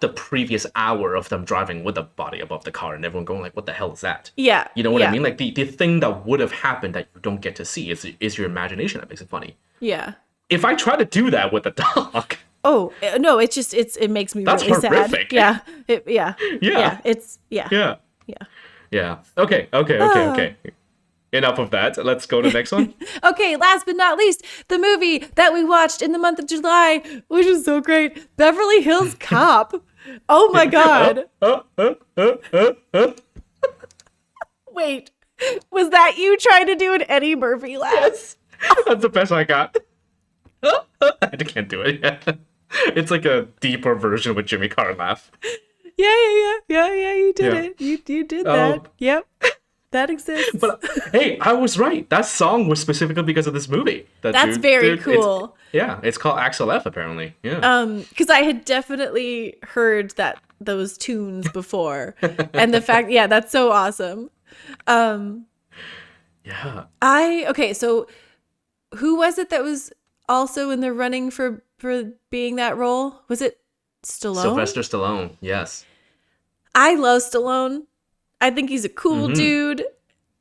the previous hour of them driving with the body above the car and everyone going like, what the hell is that? Yeah. You know what I mean? Like the thing that would have happened that you don't get to see is your imagination that makes it funny. Yeah. If I try to do that with a dog... Oh no! It makes me really horrific. Sad. Yeah. Yeah. Okay. Enough of that. Let's go to the next one. Okay. Last but not least, the movie that we watched in the month of July, which is so great, Beverly Hills Cop. Oh my god! Wait, was that you trying to do an Eddie Murphy laugh? Yes. That's the best I got. I can't do it yet. It's like a deeper version of a Jimmy Carr laugh. Yeah. You did it. You did that. Yep, that exists. But hey, I was right. That song was specifically because of this movie. That's very cool. It's called Axel F. Apparently. Yeah. Because I had definitely heard those tunes before, and the fact, that's so awesome. Yeah. Okay. So, who was it that was also in the running for being that role? Was it Stallone? Sylvester Stallone, yes. I love Stallone. I think he's a cool dude.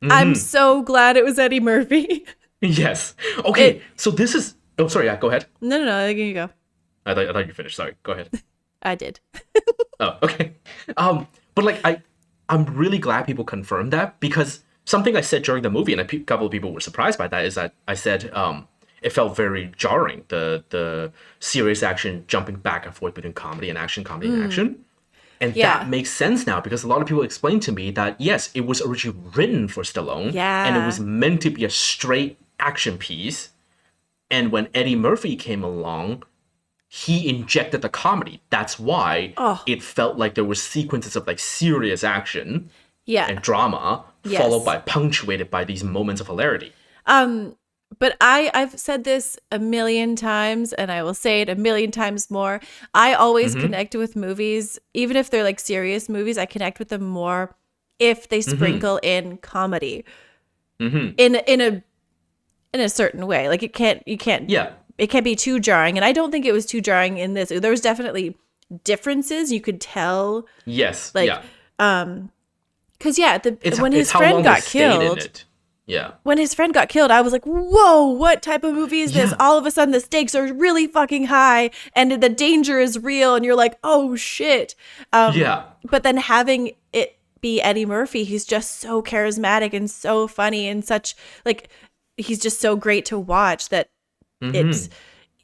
I'm so glad it was Eddie Murphy. Yes. Okay, so this is... Oh, sorry, go ahead. No, you go. I thought you finished. Sorry, go ahead. I did. Oh, okay. But like, I'm really glad people confirmed that, because something I said during the movie, and a couple of people were surprised by that, is that I said... it felt very jarring, the serious action jumping back and forth between comedy and action. And that makes sense now, because a lot of people explained to me that, yes, it was originally written for Stallone, and it was meant to be a straight action piece. And when Eddie Murphy came along, he injected the comedy. That's why it felt like there were sequences of like serious action and drama, followed by punctuated by these moments of hilarity. But I've said this a million times, and I will say it a million times more. I always connect with movies, even if they're like serious movies. I connect with them more if they sprinkle in comedy in a certain way. Like it can't be too jarring. And I don't think it was too jarring in this. There was definitely differences. You could tell. Yes. Like, because when his friend got killed. Yeah. When his friend got killed, I was like, whoa, what type of movie is this? All of a sudden, the stakes are really fucking high and the danger is real. And you're like, oh, shit. But then having it be Eddie Murphy, he's just so charismatic and so funny and such, like, he's just so great to watch that it's,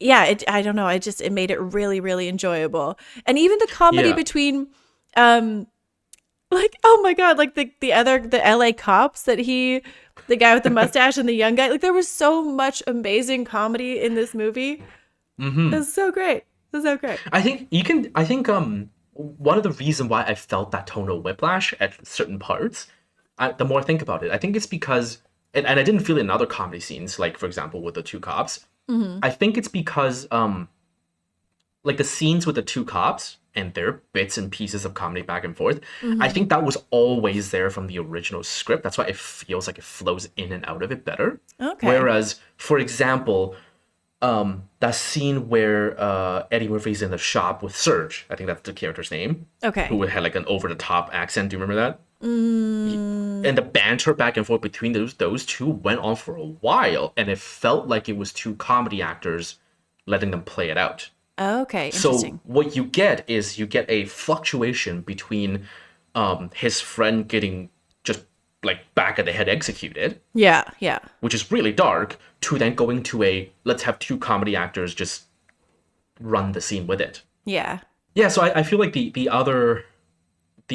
I don't know. It made it really, really enjoyable. And even the comedy between, like, oh my God, like the LA cops the guy with the mustache and the young guy, like there was so much amazing comedy in this movie. It was so great. I think one of the reasons why I felt that tonal whiplash at certain parts, the more I think about it, I think it's because, and I didn't feel it in other comedy scenes, like for example with the two cops, I think it's because like the scenes with the two cops and their bits and pieces of comedy back and forth, I think that was always there from the original script. That's why it feels like it flows in and out of it better. Okay. Whereas, for example, that scene where Eddie Murphy's in the shop with Serge, I think that's the character's name. Okay. Who had like an over the top accent. Do you remember that? And the banter back and forth between those two went on for a while, and it felt like it was two comedy actors letting them play it out. Okay, So interesting. what you get is you get a fluctuation between his friend getting just like back of the head executed, Yeah, yeah. which is really dark, to then going to a let's have two comedy actors just run the scene with it. Yeah. Yeah, so I feel like the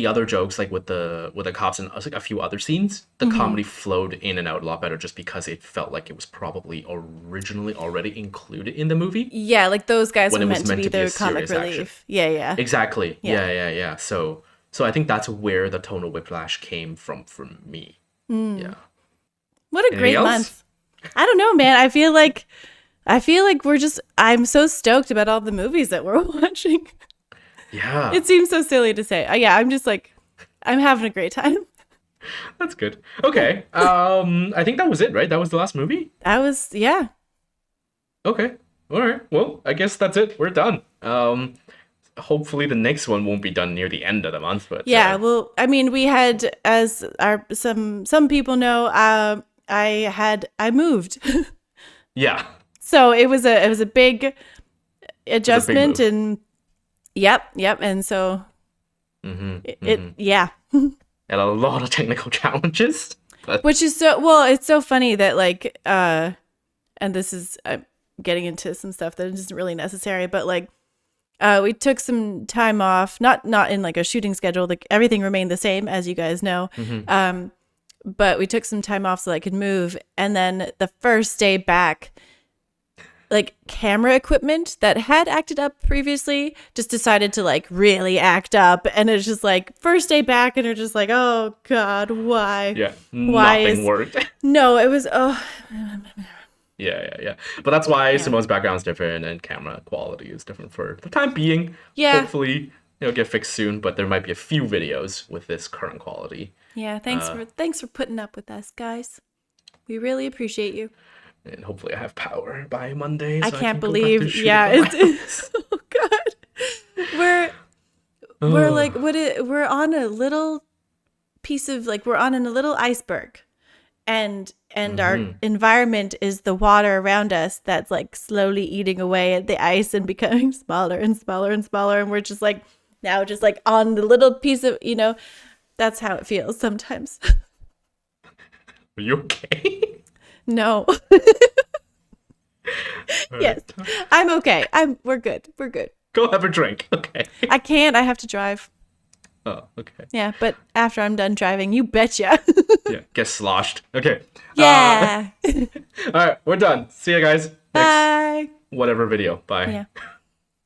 other jokes, like with the cops and like a few other scenes, the comedy flowed in and out a lot better just because it felt like it was probably originally already included in the movie. Yeah, like those guys When were it was meant to meant be to be a the comic serious relief. action. Yeah, yeah. Exactly. Yeah. Yeah. So I think that's where the tonal whiplash came from for me. Yeah. What a Anything great else? month. I don't know, man. I feel like I'm so stoked about all the movies that we're watching. Yeah. It seems so silly to say. Yeah, I'm just like, I'm having a great time. That's good. Okay. I think that was it, right? That was the last movie? Yeah. Okay. All right. Well, I guess that's it. We're done. Hopefully the next one won't be done near the end of the month, but Yeah, well, I mean, we had, as some people know, I moved. yeah. So it was a big adjustment, move. and yep, and so yeah. And a lot of technical challenges. But Which is it's so funny that like and this is I'm getting into some stuff that isn't really necessary, but like we took some time off, not in like a shooting schedule, like everything remained the same as you guys know. But we took some time off so I could move, and then the first day back, like camera equipment that had acted up previously just decided to like really act up, and it's just like first day back and you're just like, oh god, why? yeah, Why nothing worked. No, it was Yeah. But that's why Simone's background is different and camera quality is different for the time being. Yeah. Hopefully it'll get fixed soon, but there might be a few videos with this current quality. yeah, thanks for putting up with us, guys. We really appreciate you. And hopefully I have power by Monday. I so can't can go back to believe, shooting yeah, on my it's oh god. We're like we're on a little piece of like we're on a little iceberg, and our environment is the water around us that's like slowly eating away at the ice and becoming smaller and smaller and smaller, and we're just like now just like on the little piece of, that's how it feels sometimes. Are you okay? No. Yes, I'm okay. We're good. We're good. Go have a drink. Okay. I can't. I have to drive. Oh, okay. Yeah, but after I'm done driving, you betcha. Yeah, get sloshed. Okay. Yeah. All right, we're done. See you guys next Bye. whatever video. Bye. Yeah.